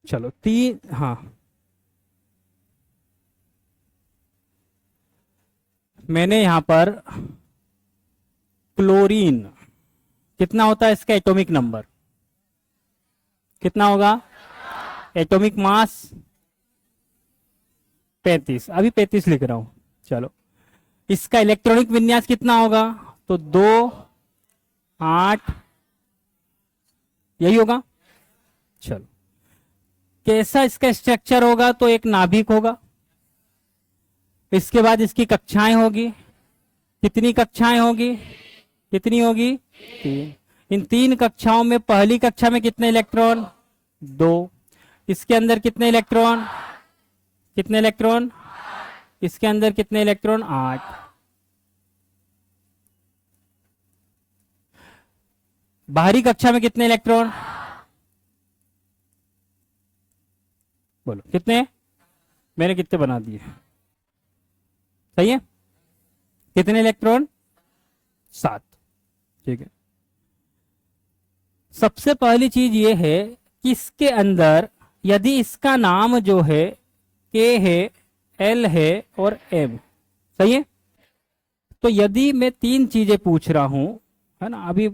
चलो तीन, हाँ मैंने यहां पर क्लोरीन, कितना होता है इसका एटॉमिक नंबर, कितना होगा? एटॉमिक मास 35, अभी 35 लिख रहा हूं। चलो इसका इलेक्ट्रॉनिक विन्यास कितना होगा? तो 2 8, यही होगा। चलो कैसा इसका स्ट्रक्चर होगा? तो एक नाभिक होगा, इसके बाद इसकी कक्षाएं होगी। कितनी कक्षाएं होगी? कितनी होगी? 3। इन 3 कक्षाओं में पहली कक्षा में कितने इलेक्ट्रॉन? 2। इसके अंदर कितने इलेक्ट्रॉन? कितने इलेक्ट्रॉन? इसके अंदर कितने इलेक्ट्रॉन? 8। बाहरी कक्षा में कितने इलेक्ट्रॉन? बोलो कितने? मैंने कितने बना दिए? सही है। कितने इलेक्ट्रॉन? 7। ठीक है। सबसे पहली चीज ये है कि इसके अंदर यदि इसका नाम जो है के है, एल है और एम, सही है। तो यदि मैं 3 चीजें पूछ रहा हूं, है ना, अभी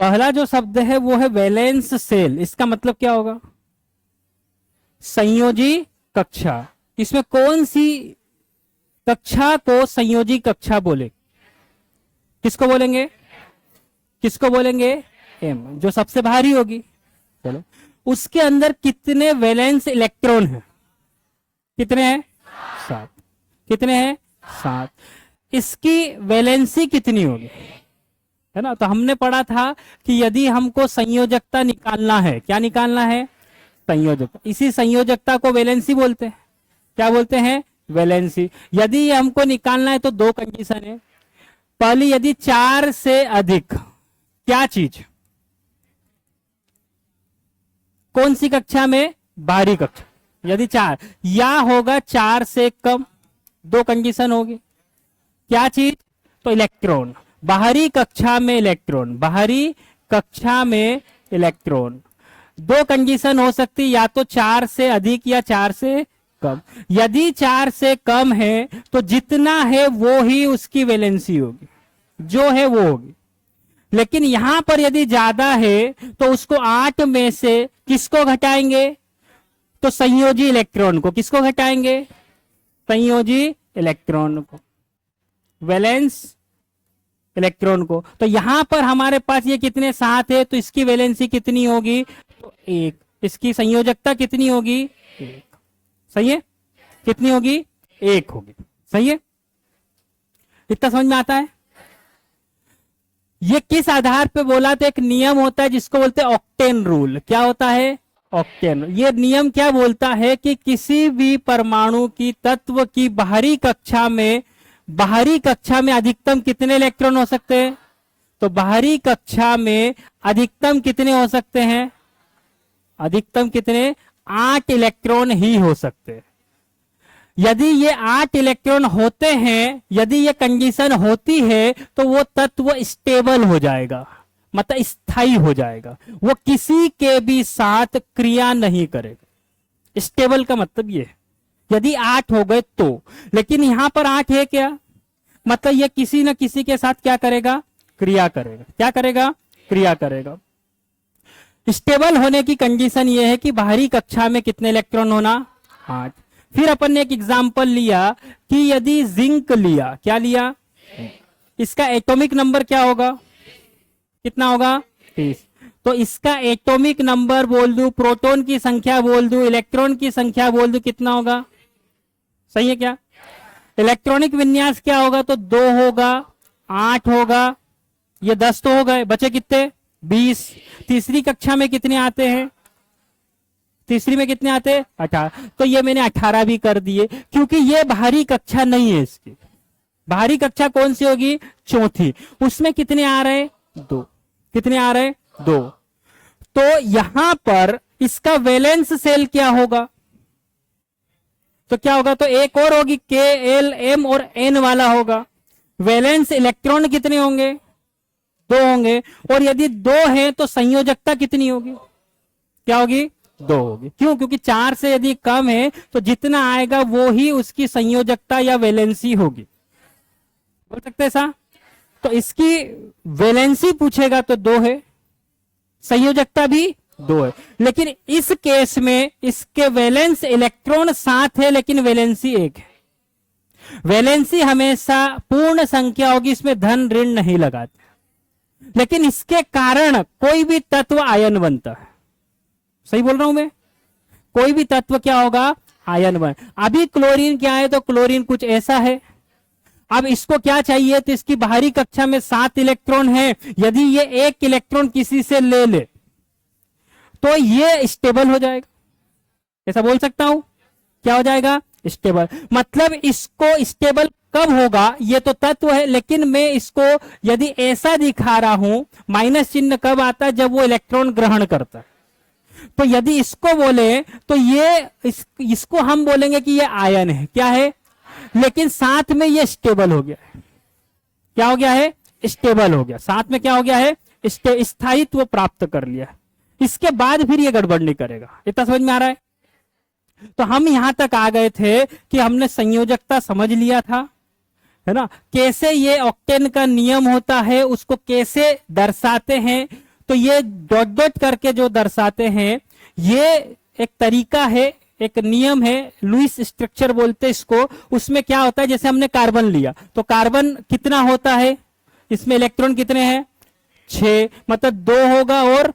पहला जो शब्द है वो है वैलेंस सेल। इसका मतलब क्या होगा? संयोजी कक्षा। इसमें कौन सी कक्षा को संयोजी कक्षा बोले? किसको बोलेंगे? किसको बोलेंगे? एम, जो सबसे भारी होगी। चलो उसके अंदर कितने वैलेंस इलेक्ट्रॉन हैं? कितने हैं? 7। कितने हैं? 7। इसकी वैलेंसी कितनी होगी? है ना, तो हमने पढ़ा था कि यदि हमको संयोजकता निकालना है, क्या निकालना है? संयोजकता। इसी संयोजकता को वैलेंसी बोलते हैं। क्या बोलते हैं? वैलेंसी। यदि ये हमको निकालना है तो 2 कंडीशन है। पहली, यदि 4 से अधिक, क्या चीज? कौन सी कक्षा में? बाहरी कक्षा। यदि 4 या होगा 4 से कम, 2 कंडीशन होगी। क्या चीज? तो इलेक्ट्रॉन। बाहरी कक्षा में इलेक्ट्रॉन, बाहरी कक्षा में इलेक्ट्रॉन। 2 कंडीशन हो सकती, या तो 4 से अधिक या 4 से कम। यदि 4 से कम है तो जितना है वो ही उसकी वैलेंसी होगी, जो है वो होगी। लेकिन यहां पर यदि ज्यादा है तो उसको 8 में से किसको घटाएंगे? तो संयोजी इलेक्ट्रॉन को। किसको घटाएंगे? संयोजी इलेक्ट्रॉन को, वैलेंस इलेक्ट्रॉन को। तो यहां पर हमारे पास ये कितने? 7 है, तो इसकी वैलेंसी कितनी होगी? तो 1। इसकी संयोजकता कितनी होगी? 1। सही है। कितनी होगी? 1 होगी। सही है। इतना समझ में आता है? ये किस आधार पे बोला? तो एक नियम होता है जिसको बोलते हैं ऑक्टेन रूल। क्या होता है? ऑक्टेन। ये नियम क्या बोलता है कि किसी भी परमाणु की, तत्व की बाहरी कक्षा में अधिकतम कितने इलेक्ट्रॉन हो सकते हैं? तो बाहरी कक्षा में अधिकतम कितने हो सकते हैं? अधिकतम कितने? 8 इलेक्ट्रॉन ही हो सकते हैं। यदि ये 8 इलेक्ट्रॉन होते हैं, यदि ये कंडीशन होती है, तो वो तत्व स्टेबल हो जाएगा, मतलब स्थायी हो जाएगा। वो किसी के भी साथ क्रिया नहीं करेगा। स्टेबल का मतलब ये है, यदि 8 हो गए तो। लेकिन यहां पर 8 है क्या? मतलब ये किसी न किसी के साथ क्या करेगा? क्रिया करेगा। क्या करेगा? क्रिया करेगा। स्टेबल होने की कंडीशन ये है कि बाहरी कक्षा में कितने इलेक्ट्रॉन होना? 8। फिर अपन ने एक एग्जांपल लिया कि यदि जिंक लिया, क्या लिया? इसका एटॉमिक नंबर क्या होगा? कितना होगा? 30। तो इसका एटॉमिक नंबर बोल दूं, प्रोटॉन की संख्या बोल दूं, इलेक्ट्रॉन की संख्या बोल दूं, कितना होगा? सही है क्या? इलेक्ट्रॉनिक विन्यास क्या होगा? तो 2 होगा, 8 होगा, ये 10 तो हो गए, बचे कितने? 20। तीसरी कक्षा में कितने आते हैं? तीसरी में कितने आते हैं? 18। तो ये मैंने 18 भी कर दिए, क्योंकि ये बाहरी कक्षा नहीं है इसकी। बाहरी कक्षा कौन सी होगी? चौथी। उसमें कितने आ रहे हैं? 2। कितने आ रहे हैं? 2। तो यहां पर इसका वैलेंस सेल क्या होगा? तो क्या होगा? तो एक और होगी, के एल एम और एन वाला होगा। वैलेंस इलेक्ट्रॉन कितने होंगे? 2 होंगे। और यदि 2 है तो संयोजकता कितनी होगी? क्या होगी? 2 होगी। क्यों? क्योंकि 4 से यदि कम है तो जितना आएगा वो ही उसकी संयोजकता या वैलेंसी होगी। बोल सकते हैं ऐसा? तो इसकी वैलेंसी पूछेगा तो 2 है, संयोजकता भी 2 है। लेकिन इस केस में इसके वैलेंस इलेक्ट्रॉन 7 है लेकिन वैलेंसी 1 है। वैलेंसी हमेशा पूर्ण संख्या होगी, इसमें धन ऋण नहीं लगाते। लेकिन इसके कारण कोई भी तत्व आयन बनता है। सही बोल रहा हूं मैं? कोई भी तत्व क्या होगा? आयन बन। अभी क्लोरीन क्या है? तो क्लोरीन कुछ ऐसा है। अब इसको क्या चाहिए? तो इसकी बाहरी कक्षा में 7 इलेक्ट्रॉन है। यदि ये 1 इलेक्ट्रॉन किसी से ले ले तो ये स्टेबल हो जाएगा। ऐसा बोल सकता हूं? क्या हो जाएगा? स्टेबल। मतलब इसको स्टेबल कब होगा? ये तो तत्व है, लेकिन मैं इसको यदि ऐसा दिखा रहा हूं, माइनस चिन्ह कब आता है? जब वो इलेक्ट्रॉन ग्रहण करता है। तो यदि इसको बोले तो ये इसको हम बोलेंगे कि ये आयन है। क्या है? लेकिन साथ में ये स्टेबल हो गया है। क्या हो गया है? स्टेबल हो गया। साथ में क्या हो गया है? स्थायित्व प्राप्त कर लिया। इसके बाद फिर ये गड़बड़ नहीं करेगा। इतना समझ में आ रहा है? तो हम यहां तक आ गए थे कि हमने संयोजकता समझ लिया था, है ना? कैसे ये ऑक्टेन का नियम होता है उसको कैसे दर्शाते हैं। तो ये डॉट डॉट करके जो दर्शाते हैं ये एक तरीका है, एक नियम है, लुईस स्ट्रक्चर बोलते हैं इसको। उसमें क्या होता है? जैसे हमने कार्बन लिया तो कार्बन कितना होता है? इसमें इलेक्ट्रॉन कितने हैं? 6। मतलब 2 होगा और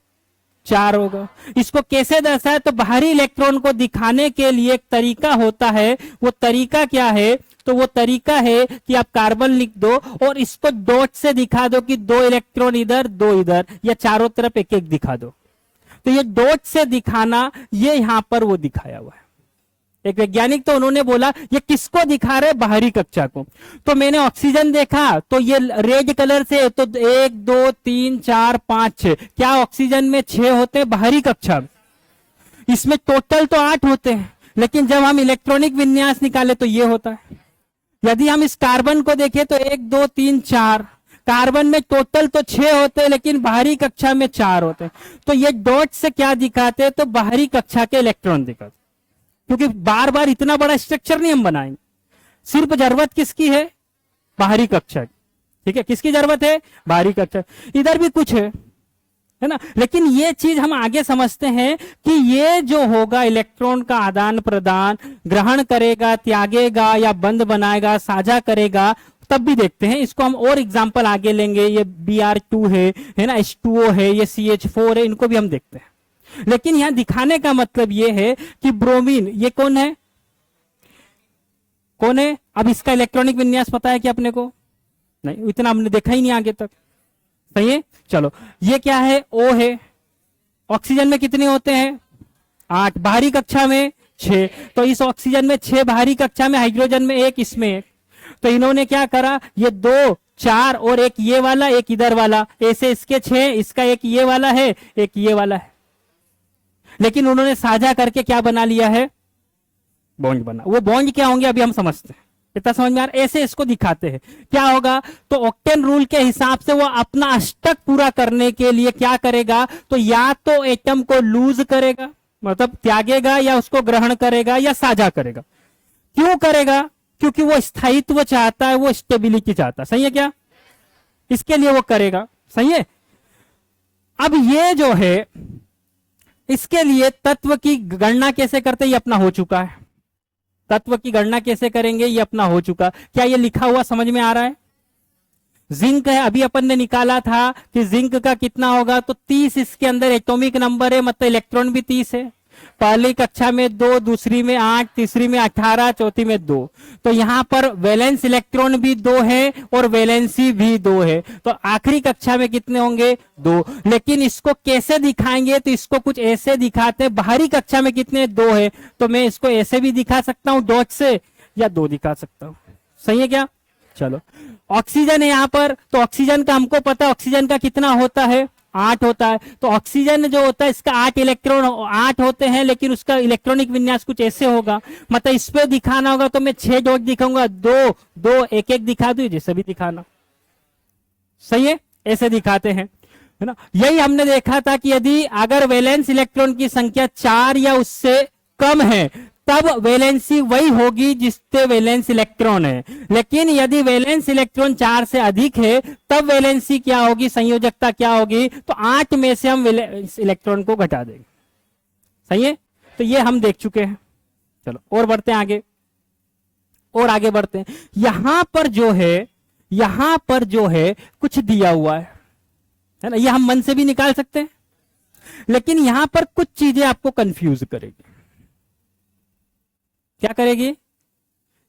4 होगा। इसको कैसे दर्शाए? तो बाहरी इलेक्ट्रॉन को दिखाने के लिए एक तरीका होता है। वो तरीका क्या है? तो वो तरीका है कि आप कार्बन लिख दो और इसको डॉट से दिखा दो कि 2 इलेक्ट्रॉन इधर 2 इधर, या चारों तरफ एक एक दिखा दो। तो ये डॉट से दिखाना, ये यहां पर वो दिखाया हुआ है। एक वैज्ञानिक तो उन्होंने बोला ये किसको दिखा रहे? बाहरी कक्षा को। तो मैंने ऑक्सीजन देखा तो ये रेड कलर से, तो 1 2 3 4 5 6, क्या ऑक्सीजन में 6 होते हैं बाहरी कक्षा में? इसमें टोटल तो 8 होते हैं, लेकिन जब हम इलेक्ट्रॉनिक विन्यास निकाले तो ये होता है। यदि हम इस कार्बन को देखें तो 1 2 3 4, कार्बन में टोटल तो 6 होते हैं लेकिन बाहरी कक्षा में 4 होते हैं। तो ये डॉट से क्या दिखाते हैं? तो बाहरी कक्षा के इलेक्ट्रॉन दिखाते, क्योंकि बार बार इतना बड़ा स्ट्रक्चर नहीं हम बनाएंगे। सिर्फ जरूरत किसकी है? बाहरी कक्षा की। ठीक है, किसकी जरूरत है? बाहरी कक्षा। इधर भी कुछ है ना? लेकिन ये चीज हम आगे समझते हैं कि ये जो होगा इलेक्ट्रॉन का आदान प्रदान, ग्रहण करेगा, त्यागेगा या बंद बनाएगा, साझा करेगा, तब भी देखते हैं। इसको हम और एग्जांपल आगे लेंगे। ये Br2 है ना, H2O है, ये CH4 है, इनको भी हम देखते हैं। लेकिन यहां दिखाने का मतलब यह है कि ब्रोमीन, ये कौन है? कौन है? अब इसका इलेक्ट्रॉनिक विन्यास पता है कि अपने को? नहीं, इतना हमने देखा ही नहीं आगे तक। सही है, चलो। ये क्या है? O है। ऑक्सीजन में कितने होते हैं? 8, बाहरी कक्षा में 6। तो इस ऑक्सीजन में 6 बाहरी कक्षा में, हाइड्रोजन में 1, इसमें 1। तो इन्होंने क्या करा? ये 2 4 और एक ये वाला, एक इधर वाला, ऐसे इसके 6, इसका एक ये वाला है, एक ये वाला है। लेकिन उन्होंने साझा करके क्या बना लिया है? बॉन्ड बना। वो बॉन्ड क्या होंगे अभी हम समझते हैं। इतना समझ में आ रहा? ऐसे इसको दिखाते हैं। क्या होगा? तो ऑक्टेन रूल के हिसाब से वो अपना अष्टक पूरा करने के लिए क्या करेगा? तो या तो एटम को लूज करेगा, मतलब त्यागेगा, या उसको ग्रहण करेगा, या साझा करेगा। क्यों करेगा? क्योंकि वो स्थायित्व चाहता है, वो स्टेबिलिटी चाहता है। सही है क्या? इसके लिए वो करेगा। सही है। अब ये जो है, इसके लिए तत्व की गणना कैसे करते? ये अपना हो चुका है। तत्व की गणना कैसे करेंगे? ये अपना हो चुका। क्या ये लिखा हुआ समझ में आ रहा है? जिंक है, अभी अपन ने निकाला था कि जिंक का कितना होगा? तो 30 इसके अंदर एटॉमिक नंबर है, मतलब इलेक्ट्रॉन भी 30 है। पहली कक्षा में 2, दूसरी में 8, तीसरी में 18, चौथी में 2। तो यहां पर वैलेंस इलेक्ट्रॉन भी 2 है और वैलेंसी भी 2 है। तो आखिरी कक्षा में कितने होंगे? 2। लेकिन इसको कैसे दिखाएंगे? तो इसको कुछ ऐसे दिखाते हैं। बाहरी कक्षा में कितने? 2 है। तो मैं इसको ऐसे भी दिखा सकता हूं डॉट से, या 2 दिखा सकता हूं। सही है क्या? चलो, ऑक्सीजन है यहां पर। तो ऑक्सीजन का हमको पता, ऑक्सीजन का कितना होता है? 8 होता है। तो ऑक्सीजन जो होता है इसका 8 इलेक्ट्रॉन 8 होते हैं, लेकिन उसका इलेक्ट्रॉनिक विन्यास कुछ ऐसे होगा। मतलब इस पे दिखाना होगा तो मैं 6 डॉट दिखाऊंगा, 2 2 एक एक दिखा दू, जैसे भी दिखाना सही है, ऐसे दिखाते हैं, है ना। यही हमने देखा था कि यदि अगर वैलेंस इलेक्ट्रॉन की संख्या 4 या उससे कम है तब वैलेंसी वही होगी जिससे वैलेंस इलेक्ट्रॉन है, लेकिन यदि वैलेंस इलेक्ट्रॉन 4 से अधिक है तब वैलेंसी क्या होगी, संयोजकता क्या होगी, तो 8 में से हम वैलेंस इलेक्ट्रॉन को घटा देंगे। सही है, तो ये हम देख चुके हैं। चलो और बढ़ते हैं आगे, और आगे बढ़ते हैं। यहां पर जो है कुछ दिया हुआ है ना, ये हम मन से भी निकाल सकते हैं, लेकिन यहां पर कुछ चीजें आपको कंफ्यूज करेगी। क्या करेगी,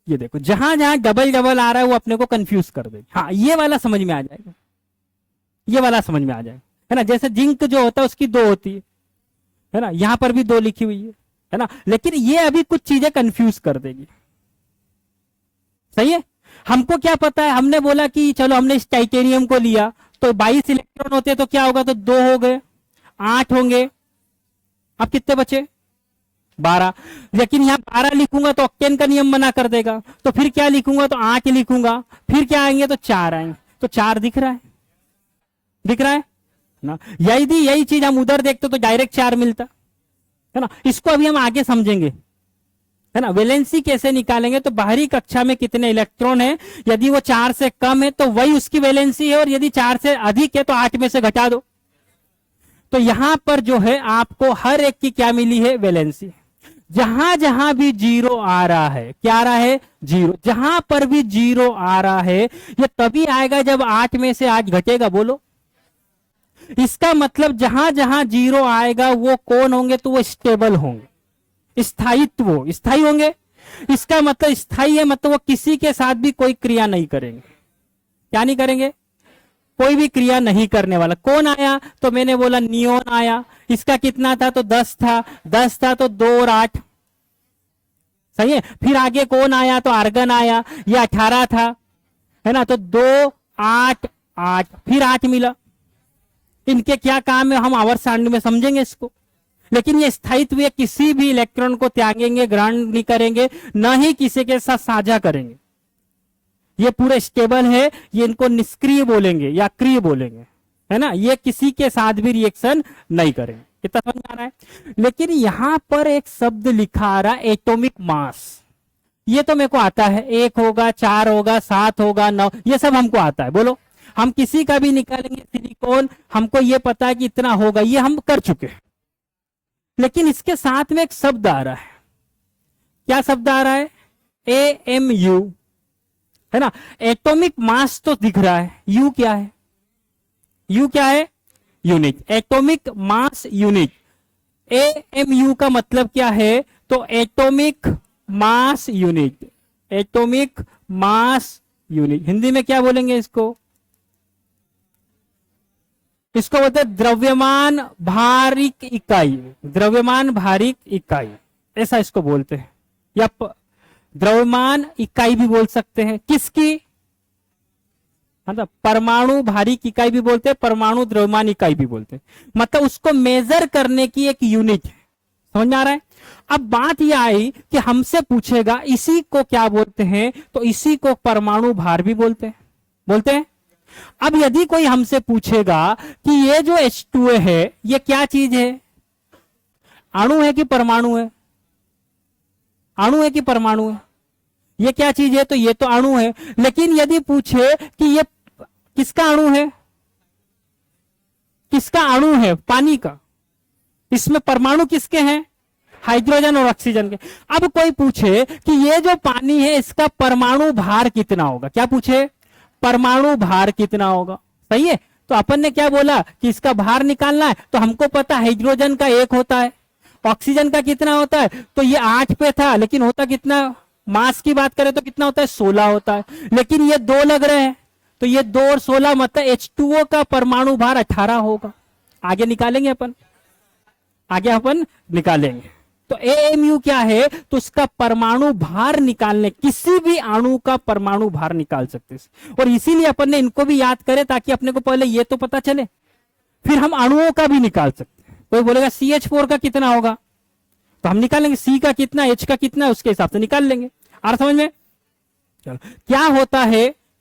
ये देखो, जहां जहां डबल डबल आ रहा है वो अपने को कंफ्यूज कर देगी। हाँ, ये वाला समझ में आ जाएगा, ये वाला समझ में आ जाएगा, है ना। जैसे जिंक जो होता है उसकी 2 होती है ना, यहां पर भी 2 लिखी हुई है ना, लेकिन ये अभी कुछ चीजें कंफ्यूज कर देगी। सही है, हमको क्या पता है, हमने बोला कि चलो हमने इस टाइटेनियम को लिया तो 22 इलेक्ट्रॉन होते तो क्या होगा, तो 2 हो गए, 8 होंगे, अब कितने बचे, 12। लेकिन यहां 12 लिखूंगा तो ऑक्टेन का नियम मना कर देगा, तो फिर क्या लिखूंगा, तो 8 लिखूंगा, फिर क्या आएंगे, तो 4 आएंगे, तो 4 दिख रहा है, दिख रहा है ना। यही चीज हम उधर देखते तो डायरेक्ट 4 मिलता, है ना। इसको अभी हम आगे समझेंगे, है ना। वैलेंसी कैसे निकालेंगे, तो बाहरी कक्षा में कितने इलेक्ट्रॉन है, यदि वो 4 से कम है तो वही उसकी वैलेंसी है, और यदि 4 से अधिक है तो 8 में से घटा दो। तो यहां पर जो है आपको हर एक की क्या मिली है, वैलेंसी। जहां जहां भी 0 आ रहा है, क्या आ रहा है, 0, जहां पर भी 0 आ रहा है ये तभी आएगा जब 8 में से 8 घटेगा। बोलो, इसका मतलब जहां जहां 0 आएगा वो कौन होंगे, तो वो स्टेबल होंगे, स्थायी होंगे। इसका मतलब स्थायी है, मतलब वो किसी के साथ भी कोई क्रिया नहीं करेंगे। क्या नहीं करेंगे, कोई भी क्रिया नहीं करने वाला। कौन आया, तो मैंने बोला नियोन आया, इसका कितना था, तो 10 था तो 2 और 8। सही है, फिर आगे कौन आया, तो आर्गन आया, ये 18 था, है ना, तो 2 8 8, फिर 8 मिला। इनके क्या काम है हम आवर्त सारणी में समझेंगे इसको, लेकिन ये स्थायित्व, ये किसी भी इलेक्ट्रॉन को त्यागेंगे, ग्रहण नहीं करेंगे, न ही किसी के साथ साझा करेंगे। ये पूरे स्टेबल है, ये इनको निष्क्रिय बोलेंगे या क्रिय बोलेंगे, है ना। ये किसी के साथ भी रिएक्शन नहीं करेंगे। कितना समझ में आ रहा है। लेकिन यहां पर एक शब्द लिखा आ रहा है, एटॉमिक मास। ये तो मेरे को आता है, 1 होगा, 4 होगा, 7 होगा, 9, ये सब हमको आता है। बोलो, हम किसी का भी निकालेंगे सिलिकॉन, हमको ये पता है कि इतना होगा, ये हम कर चुके हैं। लेकिन इसके साथ में एक शब्द आ रहा है, क्या शब्द आ रहा है, AMU, है ना। एटॉमिक मास तो दिख रहा है, यू क्या है, यू क्या है, unit, atomic mass unit. AMU का मतलब क्या है, तो atomic mass unit, atomic mass unit. Hindi में क्या बोलेंगे इसको, इसको बोलते हैं द्रव्यमान भारिक इकाई, द्रव्यमान भारिक इकाई, ऐसा इसको बोलते हैं, या द्रव्यमान इकाई भी बोल सकते हैं। किसकी, मतलब परमाणु भारिक इकाई भी बोलते हैं, परमाणु द्रव्यमान इकाई भी बोलते हैं, मतलब उसको मेजर करने की एक यूनिट है। समझ में आ रहा है। अब बात यह आई कि हमसे पूछेगा इसी को क्या बोलते हैं, तो इसी को परमाणु भार भी बोलते हैं। अब यदि कोई हमसे पूछेगा कि ये जो H2A है ये क्या चीज है, अणु है कि परमाणु है, अणु है कि परमाणु है, ये क्या चीज है, तो ये तो अणु है। लेकिन यदि पूछे कि ये किसका अणु है, किसका अणु है, पानी का, इसमें परमाणु किसके हैं, हाइड्रोजन और ऑक्सीजन के। अब कोई पूछे कि ये जो पानी है इसका परमाणु भार कितना होगा, क्या पूछे, परमाणु भार कितना होगा। सही है, तो अपन ने क्या बोला कि इसका भार निकालना है, तो हमको पता हाइड्रोजन का 1 होता है, ऑक्सीजन का कितना होता है, तो ये 8 पे था, लेकिन होता कितना, मास की बात करें तो कितना होता है, 16 होता है, लेकिन ये 2 लग रहे हैं, तो ये 2 और 16 मतलब H2O का परमाणु भार 18 होगा। आगे निकालेंगे अपन, आगे अपन निकालेंगे। तो AMU क्या है, तो उसका परमाणु भार निकालने, किसी भी अणु का परमाणु भार निकाल सकते हैं। और इसीलिए अपन ने इनको भी याद करे ताकि अपने को पहले ये तो पता चले फिर हम अणुओं का भी निकाल सकते हैं। कोई बोलेगा CH4 का कितना होगा, तो हम निकालेंगे C का कितना, H का कितना, उसके हिसाब से निकाल लेंगे। आ रहा समझ में? चलो,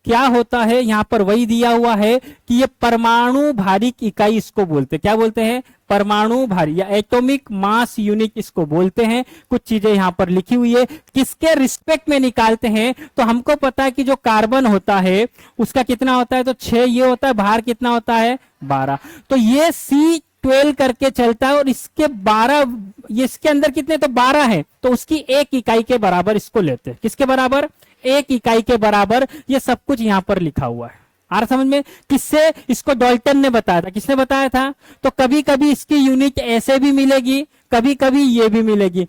क्या होता है यहां पर वही दिया हुआ है कि ये परमाणु भारी इकाई इसको बोलते हैं। क्या बोलते हैं? परमाणु भारी या एटॉमिक मास यूनिट इसको बोलते हैं। कुछ चीजें यहां पर लिखी हुई है, किसके रिस्पेक्ट में निकालते हैं। तो हमको पता है कि जो कार्बन होता है उसका कितना होता है, तो 6 ये होता है, भार कितना होता है 12। तो ये C12 करके चलता है और इसके 12, ये इसके अंदर कितने, तो 12 है, तो उसकी 1 इकाई के बराबर इसको लेते हैं। किसके बराबर? 1 इकाई के बराबर। ये सब कुछ यहां पर लिखा हुआ है। आ रहा समझ में? किससे? इसको डाल्टन ने बताया था। किसने बताया था? तो कभी कभी इसकी यूनिट ऐसे भी मिलेगी, कभी कभी ये भी मिलेगी।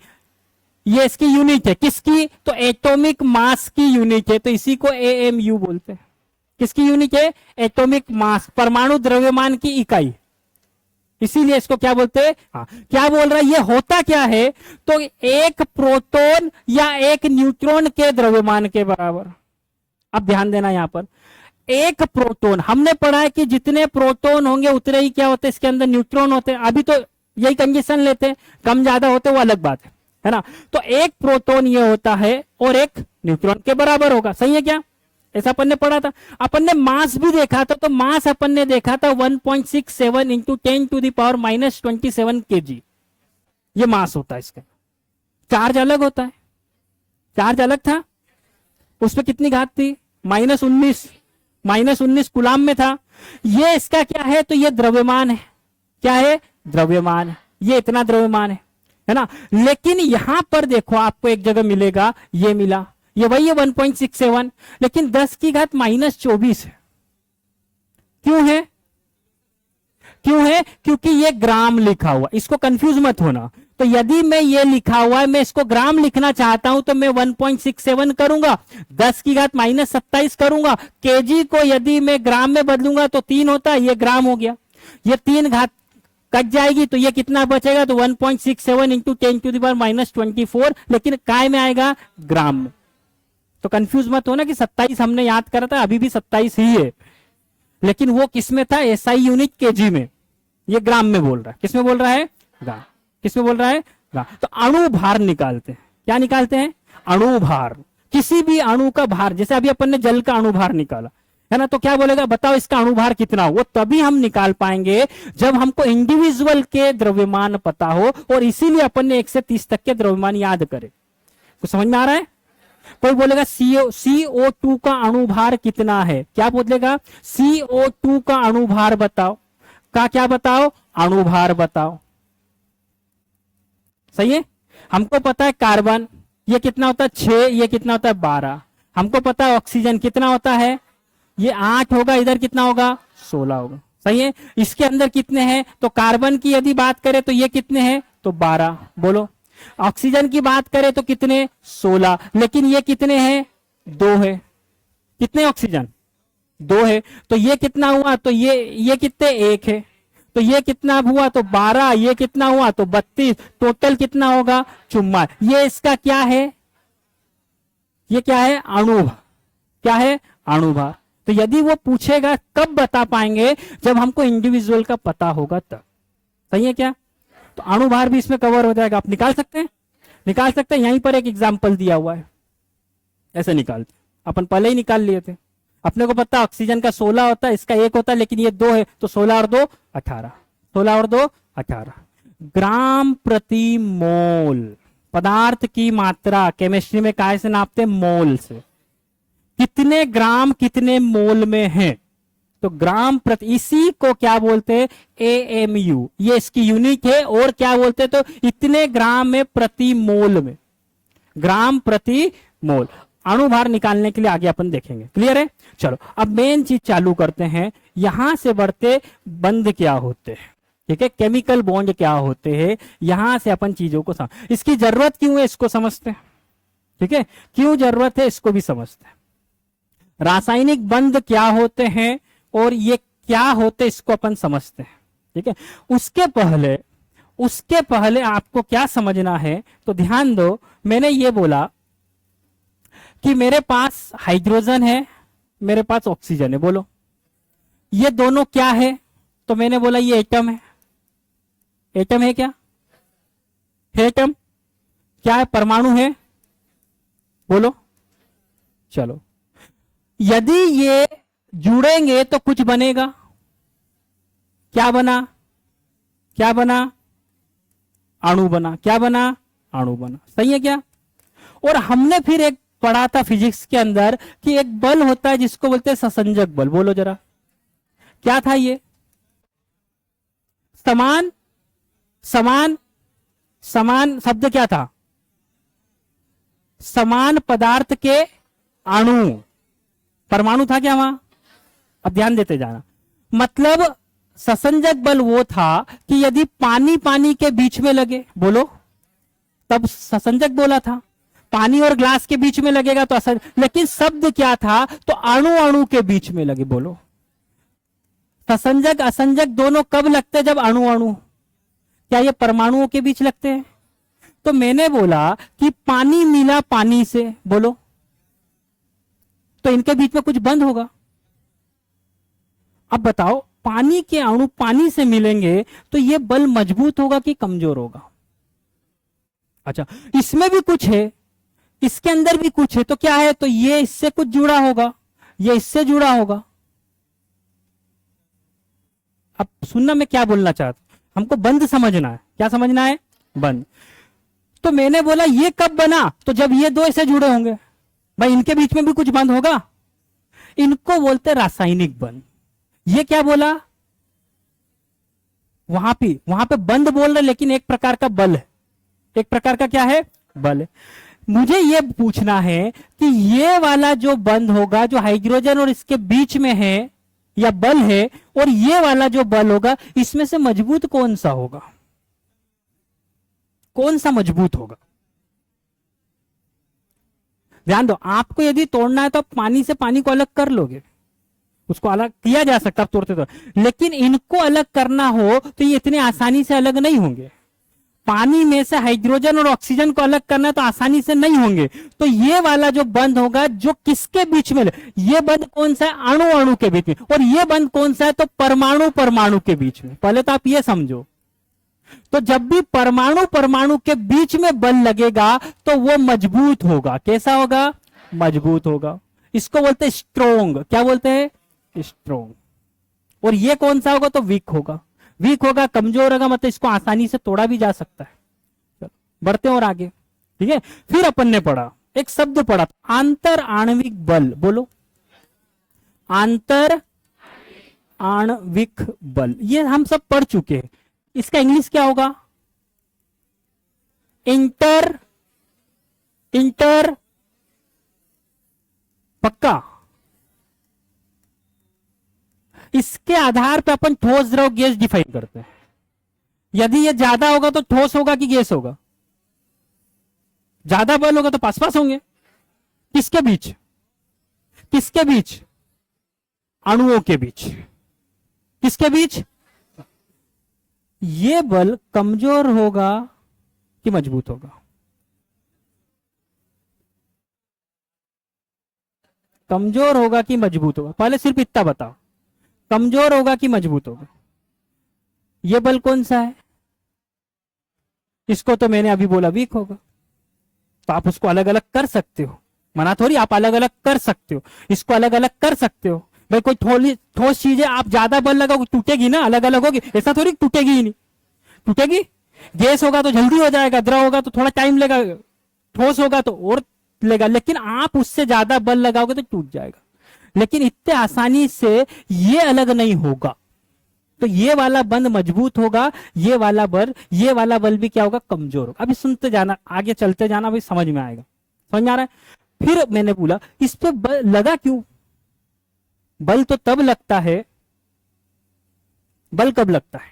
ये इसकी यूनिट है, किसकी? तो एटॉमिक मास की यूनिट है, तो इसी को AMU बोलते हैं। किसकी यूनिट है? एटॉमिक मास, परमाणु द्रव्यमान की इकाई, इसीलिए इसको क्या बोलते हैं। हाँ, क्या बोल रहा है, ये होता क्या है, तो एक प्रोटॉन या एक न्यूट्रॉन के द्रव्यमान के बराबर। अब ध्यान देना यहां पर, एक प्रोटॉन, हमने पढ़ा है कि जितने प्रोटॉन होंगे उतने ही क्या होते हैं, इसके अंदर न्यूट्रॉन होते हैं। अभी तो यही कंडीशन लेते हैं, कम ज्यादा होते वो अलग बात है ना। तो एक प्रोटॉन ये होता है और एक न्यूट्रॉन के बराबर होगा। सही है क्या? ऐसा अपन ने पढ़ा था। अपन ने मास भी देखा था, तो मास अपन ने देखा था 1.67 इंटू 10⁻⁻27 kg, ये मास होता है इसका। चार्ज अलग होता है, चार्ज अलग था, उसमें कितनी घात थी, -19 कूलाम में था। ये इसका क्या है, तो ये द्रव्यमान है। क्या है? द्रव्यमान है। ये इतना द्रव्यमान है ना। लेकिन यहां पर देखो, आपको एक जगह मिलेगा, ये मिला, ये वही है 1.67, लेकिन 10 की घात -24 है। क्यों है? क्यों है? क्योंकि ये ग्राम लिखा हुआ, इसको कंफ्यूज मत होना। तो यदि मैं ये लिखा हुआ है, मैं इसको ग्राम लिखना चाहता हूं, तो मैं 1.67 करूंगा, 10 की घात -27 करूंगा। केजी को यदि मैं ग्राम में बदलूंगा तो 3 होता है, ये ग्राम हो गया। ये 3 घात कट जाएगी तो ये कितना बचेगा, तो 1.67 इंटू 10⁻⁻24, लेकिन काय में आएगा, ग्राम में। तो कंफ्यूज मत होना कि 27 हमने याद करा था, अभी भी 27 ही है, लेकिन वो किस में था, SI यूनिट केजी में, ये ग्राम में बोल रहा है। किस में बोल रहा है? ग्राम। किस में बोल रहा है? ग्राम। तो अणु भार निकालते हैं। क्या निकालते हैं? अणु भार। किसी भी अणु का भार, जैसे अभी अपन ने जल का अणु भार निकाला है ना, तो क्या बोलेगा, बताओ इसका अणु भार कितना हो। वो तभी हम निकाल पाएंगे जब हमको इंडिविजुअल के द्रव्यमान पता हो, और इसीलिए अपन ने 1 से 30 तक के द्रव्यमान याद करे। तो समझ में आ रहा है? कोई बोलेगा CO2 का अणुभार कितना है, क्या बोलेगा, CO2 का अणुभार बताओ। क्या बताओ? अणुभार बताओ। सही है? हमको पता है कार्बन, ये कितना होता है 6, ये कितना होता है 12। हमको पता है ऑक्सीजन कितना होता है, ये 8 होगा, इधर कितना होगा 16 होगा। सही है? इसके अंदर कितने हैं, तो कार्बन की यदि बात करें तो ये कितने हैं, तो 12। बोलो, ऑक्सीजन की बात करें तो कितने, 16, लेकिन ये कितने हैं, 2 है। कितने ऑक्सीजन, 2 है। तो ये कितना हुआ, तो ये कितने, 1 है। तो ये कितना हुआ, तो 12, ये कितना हुआ, तो 32, टोटल कितना होगा, 44। ये इसका क्या है, ये क्या है, अणुभार। क्या है, अणुभार। तो यदि वो पूछेगा कब बता पाएंगे, जब हमको इंडिविजुअल का पता होगा तब। सही है क्या? तो अणुभार भी इसमें कवर हो जाएगा। आप निकाल सकते हैं, निकाल सकते हैं। यहीं पर एक एग्जाम्पल दिया हुआ है, ऐसे निकालते। अपन पहले ही निकाल लिए थे, अपने को पता ऑक्सीजन का 16 होता है, इसका 1 होता है, लेकिन ये 2 है, तो 16 और 2 18, 16 और 2 18 ग्राम प्रति मोल। पदार्थ की मात्रा केमिस्ट्री में काय से नापते हैं, मोल से। कितने ग्राम कितने मोल में है, तो ग्राम प्रति, इसी को क्या बोलते हैं, AMU, ये इसकी यूनिट है। और क्या बोलते हैं, तो इतने ग्राम में प्रति मोल में, ग्राम प्रति मोल। अणुभार निकालने के लिए आगे अपन देखेंगे। क्लियर है? चलो अब मेन चीज चालू करते हैं। यहां से बढ़ते बंध क्या होते हैं, ठीक है, केमिकल बॉन्ड क्या होते हैं, यहां से अपन चीजों को इसकी जरूरत क्यों है इसको समझते हैं। ठीक है, क्यों जरूरत है इसको भी समझते हैं। रासायनिक बंध क्या होते हैं और ये क्या होते इसको अपन समझते हैं। ठीक है, उसके पहले आपको क्या समझना है, तो ध्यान दो। मैंने ये बोला कि मेरे पास हाइड्रोजन है, मेरे पास ऑक्सीजन है। बोलो, ये दोनों क्या है, तो मैंने बोला ये एटम है। एटम है क्या? है एटम? क्या है? परमाणु है? बोलो। चलो, यदि ये जुड़ेंगे तो कुछ बनेगा। क्या बना? क्या बना? अणु बना। क्या बना? अणु बना। सही है क्या? और हमने फिर एक पढ़ा था फिजिक्स के अंदर कि एक बल होता है जिसको बोलते हैं ससंजक बल। बोलो जरा, क्या था ये? समान समान समान शब्द क्या था? समान पदार्थ के अणु। परमाणु था क्या वहां? अब ध्यान देते जाना। मतलब ससंजक बल वो था कि यदि पानी पानी के बीच में लगे, बोलो, तब ससंजक बोला था। पानी और ग्लास के बीच में लगेगा तो लेकिन शब्द क्या था? तो अणु अणु के बीच में लगे। बोलो, ससंजक असंजक दोनों कब लगते हैं? जब अणु अणु। क्या ये परमाणुओं के बीच लगते हैं? तो मैंने बोला कि पानी मिला पानी से, बोलो, तो इनके बीच में कुछ बंद होगा। अब बताओ, पानी के अणु पानी से मिलेंगे तो ये बल मजबूत होगा कि कमजोर होगा? अच्छा, इसमें भी कुछ है, इसके अंदर भी कुछ है, तो क्या है? तो ये इससे कुछ जुड़ा होगा, ये इससे जुड़ा होगा। अब सुनना मैं क्या बोलना चाहता हूं, हमको बंद समझना है। क्या समझना है? बंद। तो मैंने बोला ये कब बना? तो जब ये दो ऐसे जुड़े होंगे। भाई इनके बीच में भी कुछ बंद होगा। इनको बोलते रासायनिक बंध। ये क्या बोला? वहां पे बंद बोल रहे, लेकिन एक प्रकार का बल है। एक प्रकार का क्या है? बल है। मुझे यह पूछना है कि ये वाला जो बंद होगा, जो हाइड्रोजन और इसके बीच में है या बल है, और ये वाला जो बल होगा, इसमें से मजबूत कौन सा होगा? कौन सा मजबूत होगा? ध्यान दो, आपको यदि तोड़ना है तो आप पानी से पानी को अलग कर लोगे, उसको अलग किया जा सकता है तोड़ते तो, लेकिन इनको अलग करना हो तो ये इतने आसानी से अलग नहीं होंगे। पानी में से हाइड्रोजन और ऑक्सीजन को अलग करना है तो आसानी से नहीं होंगे। तो ये वाला जो बंध होगा, जो किसके बीच में, ये बंध कौन सा है? अणु अणु के बीच में। और ये बंध कौन सा है? तो परमाणु परमाणु के बीच में। पहले तो आप ये समझो। तो जब भी परमाणु परमाणु के बीच में बल लगेगा तो वो मजबूत होगा। कैसा होगा? मजबूत होगा। इसको बोलते हैं स्ट्रोंग। क्या बोलते हैं? स्ट्रोंग। और ये कौन सा होगा? तो वीक होगा। वीक होगा, कमजोर होगा, मतलब इसको आसानी से तोड़ा भी जा सकता है। चलो बढ़ते हैं और आगे। ठीक है, फिर अपन ने पढ़ा, एक शब्द पढ़ा, आंतर आणविक बल। बोलो, आंतर आणविक बल। ये हम सब पढ़ चुके हैं। इसका इंग्लिश क्या होगा? इंटर इंटर पक्का। इसके आधार पर अपन ठोस द्रव गैस डिफाइन करते हैं। यदि ये ज्यादा होगा तो ठोस होगा कि गैस होगा? ज्यादा बल होगा तो पास पास होंगे। किसके बीच? किसके बीच? अणुओं के बीच। किसके बीच? ये बल कमजोर होगा कि मजबूत होगा? कमजोर होगा कि मजबूत होगा? पहले सिर्फ इतना बताओ, कमजोर होगा कि मजबूत होगा? ये बल कौन सा है? इसको तो मैंने अभी बोला वीक होगा। तो आप उसको अलग अलग कर सकते हो, मना थोड़ी, आप अलग अलग कर सकते हो, इसको अलग अलग कर सकते हो। भाई कोई ठोस चीज है, आप ज्यादा बल लगाओ टूटेगी ना, अलग अलग होगी। ऐसा थोड़ी टूटेगी ही नहीं, टूटेगी। गैस होगा तो जल्दी हो जाएगा, द्रव होगा तो थोड़ा टाइम लेगा, ठोस होगा तो और लेगा। लेकिन आप उससे ज्यादा बल लगाओगे तो टूट जाएगा। लेकिन इतने आसानी से ये अलग नहीं होगा। तो ये वाला बंध मजबूत होगा, ये वाला बल भी क्या होगा? कमजोर होगा। अभी सुनते जाना, आगे चलते जाना, अभी समझ में आएगा। समझ में आ रहा है? फिर मैंने बोला इस पे बल लगा क्यों? बल तो तब लगता है, बल कब लगता है?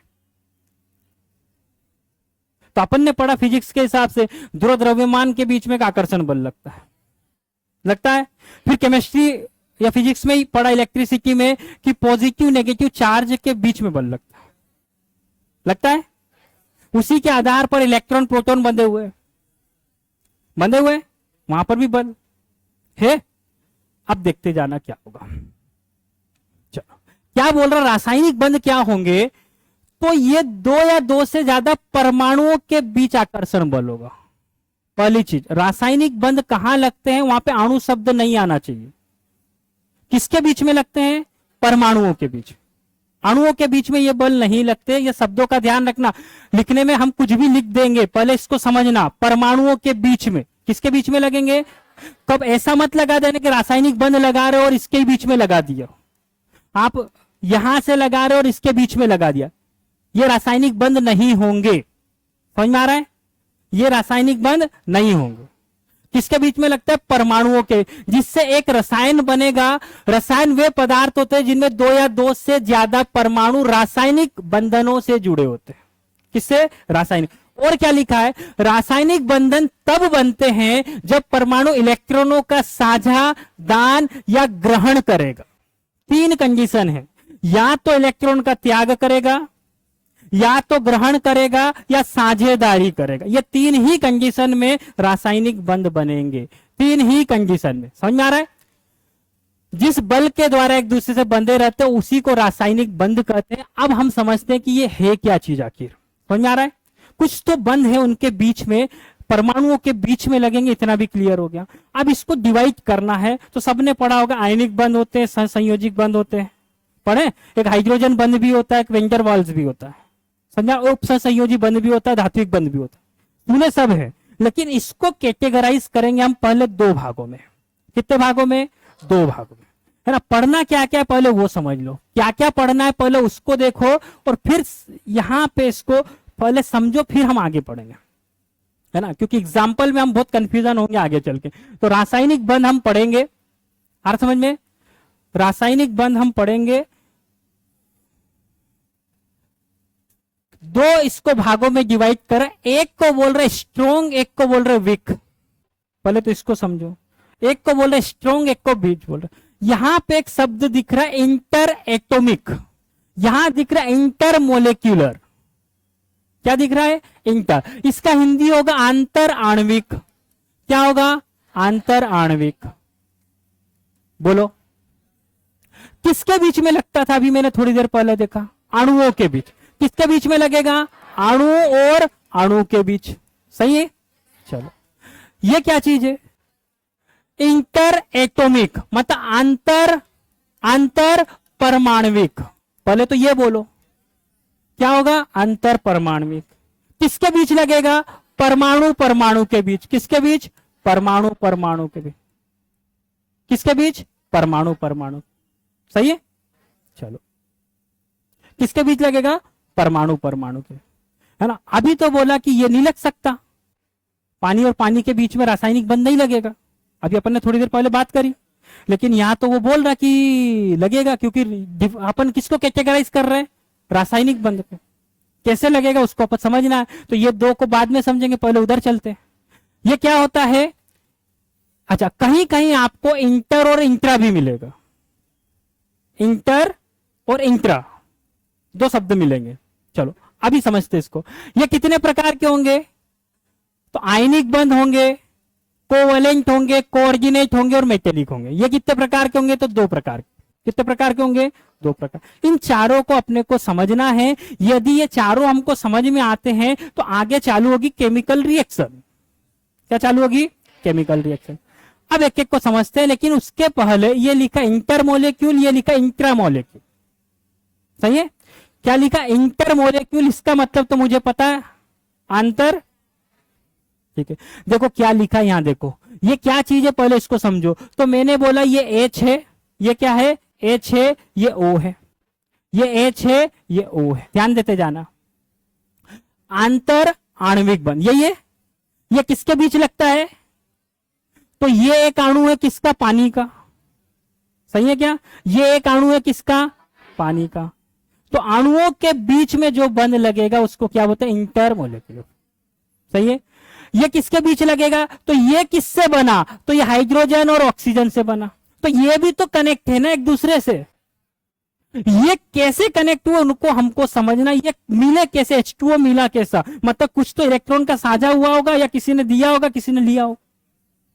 तो अपन ने पढ़ा फिजिक्स के हिसाब से ध्रुव द्रव्यमान के बीच में एक आकर्षण बल लगता है। फिर केमिस्ट्री या फिजिक्स में ही पढ़ा, इलेक्ट्रिसिटी में, कि पॉजिटिव नेगेटिव चार्ज के बीच में बल लगता है। उसी के आधार पर इलेक्ट्रॉन प्रोटॉन बंधे हुए वहां पर भी बल है। अब देखते जाना क्या होगा। चलो, क्या बोल रहा, रासायनिक बंध क्या होंगे, तो ये दो या दो से ज्यादा परमाणुओं के बीच आकर्षण बल होगा। पहली चीज, रासायनिक बंध कहां लगते हैं, वहां पे अणु शब्द नहीं आना चाहिए। किसके बीच में लगते हैं, परमाणुओं के बीच। अणुओं के बीच में ये बल नहीं लगते। ये शब्दों का ध्यान रखना, लिखने में हम कुछ भी लिख देंगे, पहले इसको समझना। परमाणुओं के बीच में, किसके बीच में लगेंगे, कब ऐसा मत लगा देने कि रासायनिक बंध लगा रहे हो और इसके बीच में लगा दिया, आप यहां से लगा रहे हो और इसके बीच में लगा दिया, ये रासायनिक बंध नहीं होंगे। समझ में आ रहा है, ये रासायनिक बंध नहीं होंगे। किसके बीच में लगता है, परमाणुओं के, जिससे एक रसायन बनेगा। रसायन वे पदार्थ होते हैं जिनमें दो या दो से ज्यादा परमाणु रासायनिक बंधनों से जुड़े होते हैं। किससे, रासायनिक। और क्या लिखा है, रासायनिक बंधन तब बनते हैं जब परमाणु इलेक्ट्रॉनों का साझा, दान या ग्रहण करेगा। तीन कंडीशन है, या तो इलेक्ट्रॉन का त्याग करेगा, या तो ग्रहण करेगा, या साझेदारी करेगा। ये तीन ही कंडीशन में रासायनिक बंध बनेंगे, तीन ही कंडीशन में। समझ में आ रहा है, जिस बल के द्वारा एक दूसरे से बंधे रहते हैं उसी को रासायनिक बंध कहते हैं। अब हम समझते हैं कि ये है क्या चीज आखिर। समझ में आ रहा है, कुछ तो बंध है उनके बीच में, परमाणुओं के बीच में लगेंगे, इतना भी क्लियर हो गया। अब इसको डिवाइड करना है तो सबने पढ़ा होगा, आयनिक बंध होते हैं, संयोजिक बंध होते हैं, पढ़े। एक हाइड्रोजन बंध भी होता है, एक वेंडर वाल्स भी होता है, समझा। उप संयोजी बंध भी होता है, धात्विक बंध भी होता है, तूने सब है। लेकिन इसको कैटेगराइज करेंगे हम पहले दो भागों में। कितने भागों में, दो भागों में, है ना। पढ़ना क्या क्या पहले वो समझ लो, क्या क्या पढ़ना है पहले उसको देखो, और फिर यहां पे इसको पहले समझो, फिर हम आगे पढ़ेंगे, है ना। क्योंकि एग्जाम्पल में हम बहुत कंफ्यूजन होंगे आगे चल के। तो रासायनिक बंध हम पढ़ेंगे, हर समझ में, रासायनिक बंध हम पढ़ेंगे। दो इसको भागों में डिवाइड कर, एक को बोल रहे स्ट्रोंग, एक को बोल रहे वीक। पहले तो इसको समझो, एक को बोल रहे स्ट्रोंग, एक को वीक बोल रहे। यहां पे एक शब्द दिख रहा है इंटर एटोमिक, यहां दिख रहा है इंटर मोलेक्यूलर। क्या दिख रहा है, इंटर। इसका हिंदी होगा आंतर आणविक। क्या होगा, आंतर आणविक। बोलो, किसके बीच में लगता था, अभी मैंने थोड़ी देर पहले देखा, अणुओं के बीच। किसके बीच में लगेगा, अणु और अणु के बीच। सही है, चलो। ये क्या चीज है, इंटर एटोमिक, मतलब अंतर परमाणविक। पहले तो ये बोलो, क्या होगा, अंतर परमाणविक। किसके बीच लगेगा, परमाणु परमाणु के बीच। किसके बीच, परमाणु परमाणु के बीच। किसके बीच, परमाणु परमाणु। सही है, चलो। किसके बीच लगेगा, परमाणु परमाणु के, है ना। अभी तो बोला कि ये नहीं लग सकता, पानी और पानी के बीच में रासायनिक बंध नहीं लगेगा, अभी अपन ने थोड़ी देर पहले बात करी। लेकिन यहां तो वो बोल रहा कि लगेगा, क्योंकि अपन किसको कैटेगराइज कर रहे हैं, रासायनिक बंध पे। कैसे लगेगा उसको अपन समझना है, तो ये दो को बाद में समझेंगे, पहले उधर चलते हैं। ये क्या होता है, अच्छा, कहीं कहीं आपको इंटर और इंट्रा भी मिलेगा, इंटर और इंट्रा दो शब्द मिलेंगे। चलो अभी समझते इसको। ये कितने प्रकार के होंगे, तो आयनिक बंध होंगे, कोवलेंट होंगे, कोऑर्डिनेट होंगे और मेटेलिक होंगे। ये कितने प्रकार के होंगे, तो दो प्रकार। कितने प्रकार के होंगे, दो प्रकार। इन चारों को अपने को समझना है। यदि ये चारों हमको समझ में आते हैं तो आगे चालू होगी केमिकल रिएक्शन। क्या चालू होगी, केमिकल रिएक्शन। अब एक एक को समझते हैं, लेकिन उसके पहले ये लिखा इंटर मोलेक्यूल, ये लिखा इंट्रा मोलेक्यूल। सही है, क्या लिखा, इंटर मोलेक्यूल। इसका मतलब तो मुझे पता है, अंतर। ठीक है, देखो क्या लिखा है यहां, देखो ये क्या चीज है, पहले इसको समझो। तो मैंने बोला ये H है, ये क्या है, H है, ये O है, ये H है, ये O है। ध्यान देते जाना, अंतर आणविक बंध यही है। ये किसके बीच लगता है, तो ये एक अणु है किसका, पानी का। सही है क्या, ये एक अणु है किसका, पानी का। तो अणुओं के बीच में जो बंध लगेगा उसको क्या बोलते हैं, इंटर मोलेक्यूलर। सही है, ये किसके बीच लगेगा, तो ये किससे बना, तो ये हाइड्रोजन और ऑक्सीजन से बना। तो ये भी तो कनेक्ट है ना एक दूसरे से। ये कैसे कनेक्ट हुआ उनको हमको समझना। ये मिले कैसे, H2O मिला कैसा, मतलब कुछ तो इलेक्ट्रॉन का साझा हुआ होगा, या किसी ने दिया होगा, किसी ने लिया हो।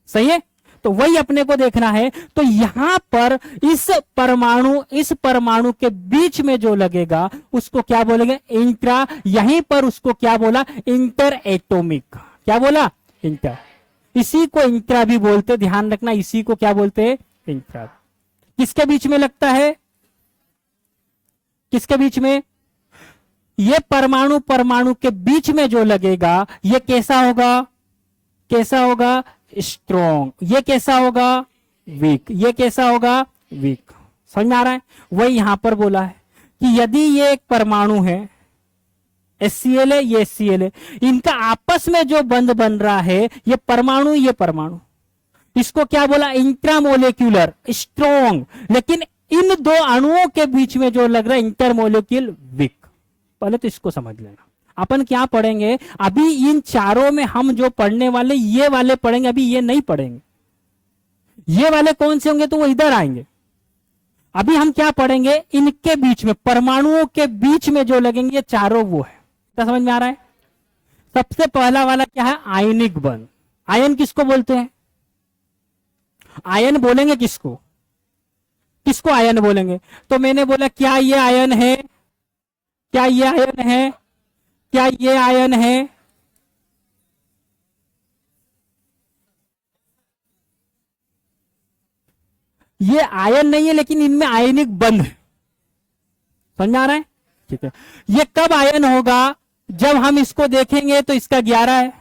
सही है, तो वही अपने को देखना है। तो यहां पर इस परमाणु के बीच में जो लगेगा उसको क्या बोलेंगे? इंट्रा। यहीं पर उसको क्या बोला? Inter atomic. क्या बोला? इंटर। इसी को इंट्रा भी बोलते, ध्यान रखना, इसी को क्या बोलते हैं? इंट्रा। किसके बीच में लगता है? किसके बीच में? ये परमाणु के बीच में जो लगेगा ये कैसा होगा? कैसा होगा? स्ट्रॉन्ग। ये कैसा होगा? वीक। ये कैसा होगा? वीक। समझ में आ रहा है? वही यहां पर बोला है कि यदि ये एक परमाणु है, HCl है, ये HCl है, इनका आपस में जो बंध बन रहा है, ये परमाणु, इसको क्या बोला? Intramolecular, strong. लेकिन इन दो अणुओं के बीच में जो लग रहा है इंटरमोलिक्यूल, वीक। पहले तो इसको समझ लेना। अपन क्या पढ़ेंगे अभी? इन चारों में हम जो पढ़ने वाले ये वाले पढ़ेंगे, अभी ये नहीं पढ़ेंगे। ये वाले कौन से होंगे? तो वो इधर आएंगे। अभी हम क्या पढ़ेंगे? इनके बीच में, परमाणुओं के बीच में जो लगेंगे ये चारों, वो है। क्या समझ में आ रहा है? सबसे पहला वाला क्या है? आयनिक बंध। आयन किसको बोलते हैं? आयन बोलेंगे किसको? किसको आयन बोलेंगे? तो मैंने बोला क्या ये आयन है? क्या ये आयन है? क्या ये आयन है? ये आयन नहीं है, लेकिन इनमें आयनिक बंध है। समझ में आ रहा है? ठीक है। ये कब आयन होगा? जब हम इसको देखेंगे तो इसका 11 है,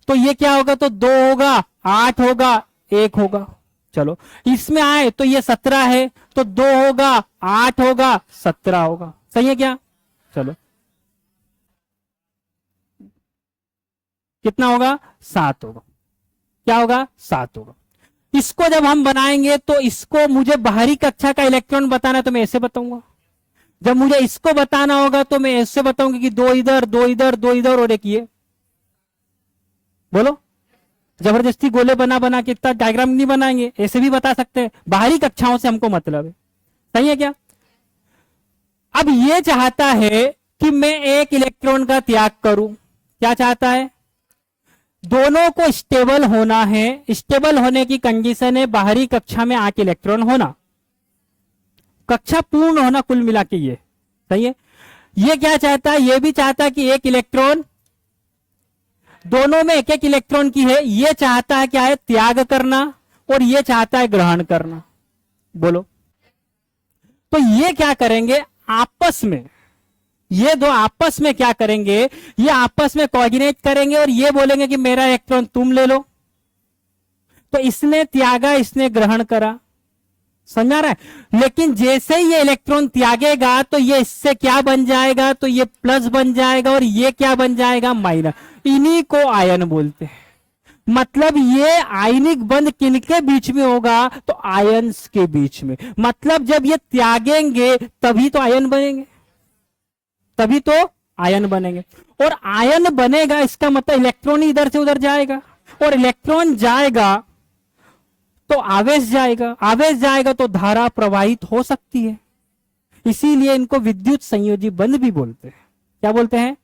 तो ये क्या होगा? तो 2 होगा, 8 होगा, 1 होगा। चलो इसमें आए तो ये 17 है, तो 2 होगा, 8 होगा, 17 होगा। सही है क्या? चलो कितना होगा? 7 होगा। क्या होगा? 7 होगा। इसको जब हम बनाएंगे तो इसको मुझे बाहरी कक्षा का इलेक्ट्रॉन बताना है तो मैं ऐसे बताऊंगा। जब मुझे इसको बताना होगा तो मैं ऐसे बताऊंगा कि 2 इधर, 2 इधर, 2 इधर और एक ये। बोलो, जबरदस्ती गोले बना बना के इतना डायग्राम नहीं बनाएंगे, ऐसे भी बता सकते हैं। बाहरी कक्षाओं से हमको मतलब है। सही है क्या? अब ये चाहता है कि मैं एक इलेक्ट्रॉन का त्याग करूं। क्या चाहता है? दोनों को स्टेबल होना है। स्टेबल होने की कंडीशन है बाहरी कक्षा में 8 इलेक्ट्रॉन होना, कक्षा पूर्ण होना, कुल मिला के ये। सही है? ये क्या चाहता है? ये भी चाहता है कि एक इलेक्ट्रॉन, दोनों में एक एक इलेक्ट्रॉन की है। ये चाहता है क्या है? त्याग करना, और ये चाहता है ग्रहण करना। बोलो, तो ये क्या करेंगे? आपस में, ये दो आपस में क्या करेंगे? ये आपस में कोऑर्डिनेट करेंगे और ये बोलेंगे कि मेरा इलेक्ट्रॉन तुम ले लो। तो इसने त्यागा, इसने ग्रहण करा। समझ आ रहा है? लेकिन जैसे ही ये इलेक्ट्रॉन त्यागेगा तो ये इससे क्या बन जाएगा? तो ये प्लस बन जाएगा, और ये क्या बन जाएगा? माइनस। इन्हीं को आयन बोलते हैं। मतलब ये आयनिक बंध किनके बीच में होगा? तो आयन्स के बीच में। मतलब जब ये त्यागेंगे तभी तो आयन बनेंगे, तभी तो आयन बनेंगे। और आयन बनेगा इसका मतलब इलेक्ट्रॉन इधर से उधर जाएगा, और इलेक्ट्रॉन जाएगा तो आवेश जाएगा, आवेश जाएगा तो धारा प्रवाहित हो सकती है। इसीलिए इनको विद्युत संयोजी बंध भी बोलते हैं। क्या बोलते हैं?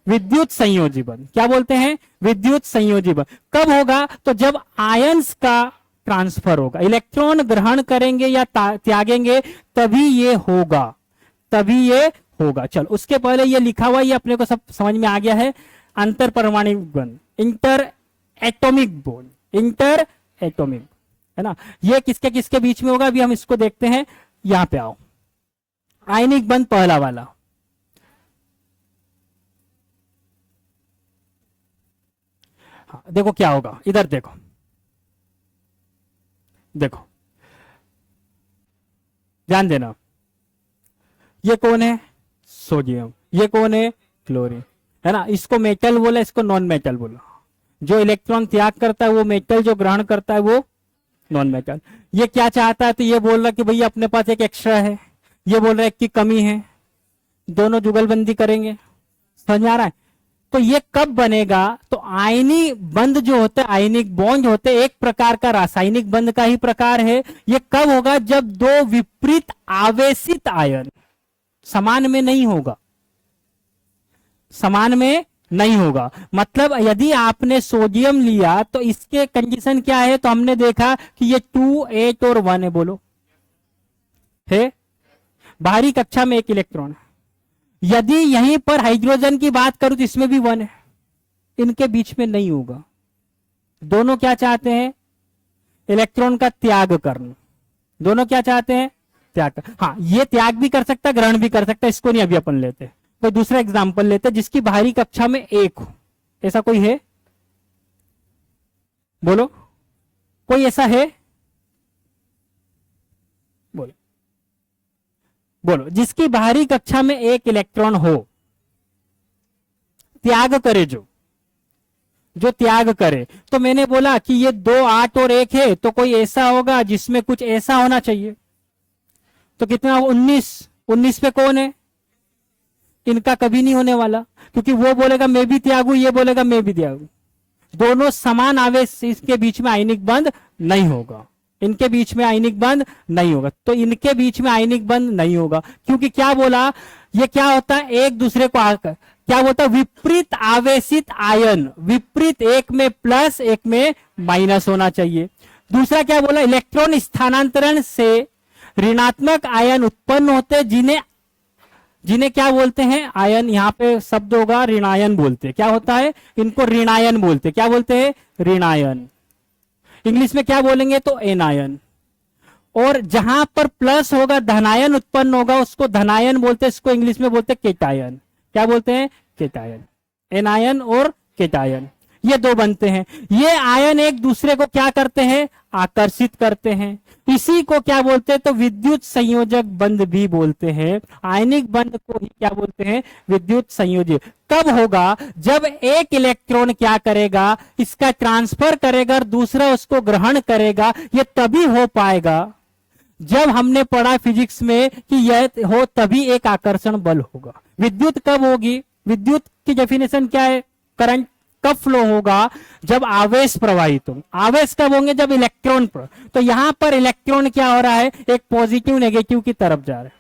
विद्युत संयोजी बंध। क्या बोलते हैं? विद्युत संयोजी बंध। कब होगा? तो जब आयंस का ट्रांसफर होगा, इलेक्ट्रॉन ग्रहण करेंगे या त्यागेंगे, तभी ये होगा, तभी ये होगा। चलो उसके पहले ये लिखा हुआ, ये अपने को सब समझ में आ गया है। अंतर परमाणु बंध, inter atomic bond, inter atomic, है ना? ये किसके किसके बीच में होगा? अभी हम इसको देखते हैं। यहां पे आओ, आयनिक बंध पहला वाला। हाँ, देखो क्या होगा, इधर देखो, देखो ध्यान देना। ये कौन है? सोडियम। ये कौन है? क्लोरीन, है ना? इसको मेटल बोला, इसको नॉन मेटल बोला। जो इलेक्ट्रॉन त्याग करता है वो मेटल, जो ग्रहण करता है वो नॉन मेटल। ये क्या चाहता है? तो ये बोल रहा है कि भैया अपने पास एक एक्स्ट्रा है, ये बोल रहा है कि कमी है, दोनों जुगलबंदी करेंगे। समझ में आ रहा है? तो ये कब बनेगा? तो आयनी बंध जो होता है, आयनिक बॉन्ड होते हैं, एक प्रकार का रासायनिक बंध का ही प्रकार है। ये कब होगा? जब दो विपरीत आवेशित आयन समान में नहीं होगा, समान में नहीं होगा। मतलब यदि आपने सोडियम लिया तो इसके कंडीशन क्या है, तो हमने देखा कि ये 2, 8 और 1 है। बोलो है, बाहरी कक्षा में एक इलेक्ट्रॉन है। यदि यहीं पर हाइड्रोजन की बात करूं तो इसमें भी 1 है, इनके बीच में नहीं होगा। दोनों क्या चाहते हैं, इलेक्ट्रॉन का त्याग करना। दोनों क्या चाहते हैं, त्याग कर। हाँ, ये त्याग भी कर सकता है, ग्रहण भी कर सकता है, इसको नहीं अभी अपन लेते। कोई दूसरा एग्जाम्पल लेते हैं जिसकी बाहरी कक्षा में एक हो। ऐसा कोई है, बोलो कोई ऐसा है, बोलो बोलो, जिसकी बाहरी कक्षा में एक इलेक्ट्रॉन हो, त्याग करे, जो त्याग करे। तो मैंने बोला कि ये 2, 8 और 1 है, तो कोई ऐसा होगा जिसमें कुछ ऐसा होना चाहिए। तो कितना, 19। 19 पे कौन है, इनका कभी नहीं होने वाला, क्योंकि वो बोलेगा मैं भी त्यागू, ये बोलेगा मैं भी त्यागू। दोनों समान आवेश, इसके बीच में आयनिक बंध नहीं होगा। इनके बीच में आयनिक बंध नहीं होगा, तो इनके बीच में आयनिक बंध नहीं होगा। क्योंकि क्या बोला, ये क्या होता है, एक दूसरे को आकर क्या बोलता है, विपरीत आवेशित आयन। विपरीत, एक में प्लस एक में माइनस होना चाहिए। दूसरा क्या बोला, इलेक्ट्रॉन स्थानांतरण से ऋणात्मक आयन उत्पन्न होते, जिन्हें क्या बोलते हैं, आयन। यहां पे शब्द होगा ऋणायन बोलते हैं। क्या होता है, इनको ऋणायन बोलते हैं। क्या बोलते हैं, ऋणायन। इंग्लिश में क्या बोलेंगे, तो एनायन। और जहां पर प्लस होगा, धनायन उत्पन्न होगा, उसको धनायन बोलते हैं। इसको इंग्लिश में बोलते हैं केटायन। क्या बोलते हैं, केटायन। एनायन और केटायन, ये दो बनते हैं। ये आयन एक दूसरे को क्या करते हैं, आकर्षित करते हैं। इसी को क्या बोलते हैं, तो विद्युत संयोजक बंध भी बोलते हैं। आयनिक बंध को ही क्या बोलते हैं, विद्युत संयोजक। कब होगा, जब एक इलेक्ट्रॉन क्या करेगा, इसका ट्रांसफर करेगा और दूसरा उसको ग्रहण करेगा। ये तभी हो पाएगा जब हमने पढ़ा फिजिक्स में कि यह हो, तभी एक आकर्षण बल होगा। विद्युत कब होगी, विद्युत की डेफिनेशन क्या है, करंट कब फ्लो होगा, जब आवेश प्रवाहित हो। आवेश कब होंगे, जब इलेक्ट्रॉन पर। तो यहां पर इलेक्ट्रॉन क्या हो रहा है, एक पॉजिटिव नेगेटिव की तरफ जा रहा है,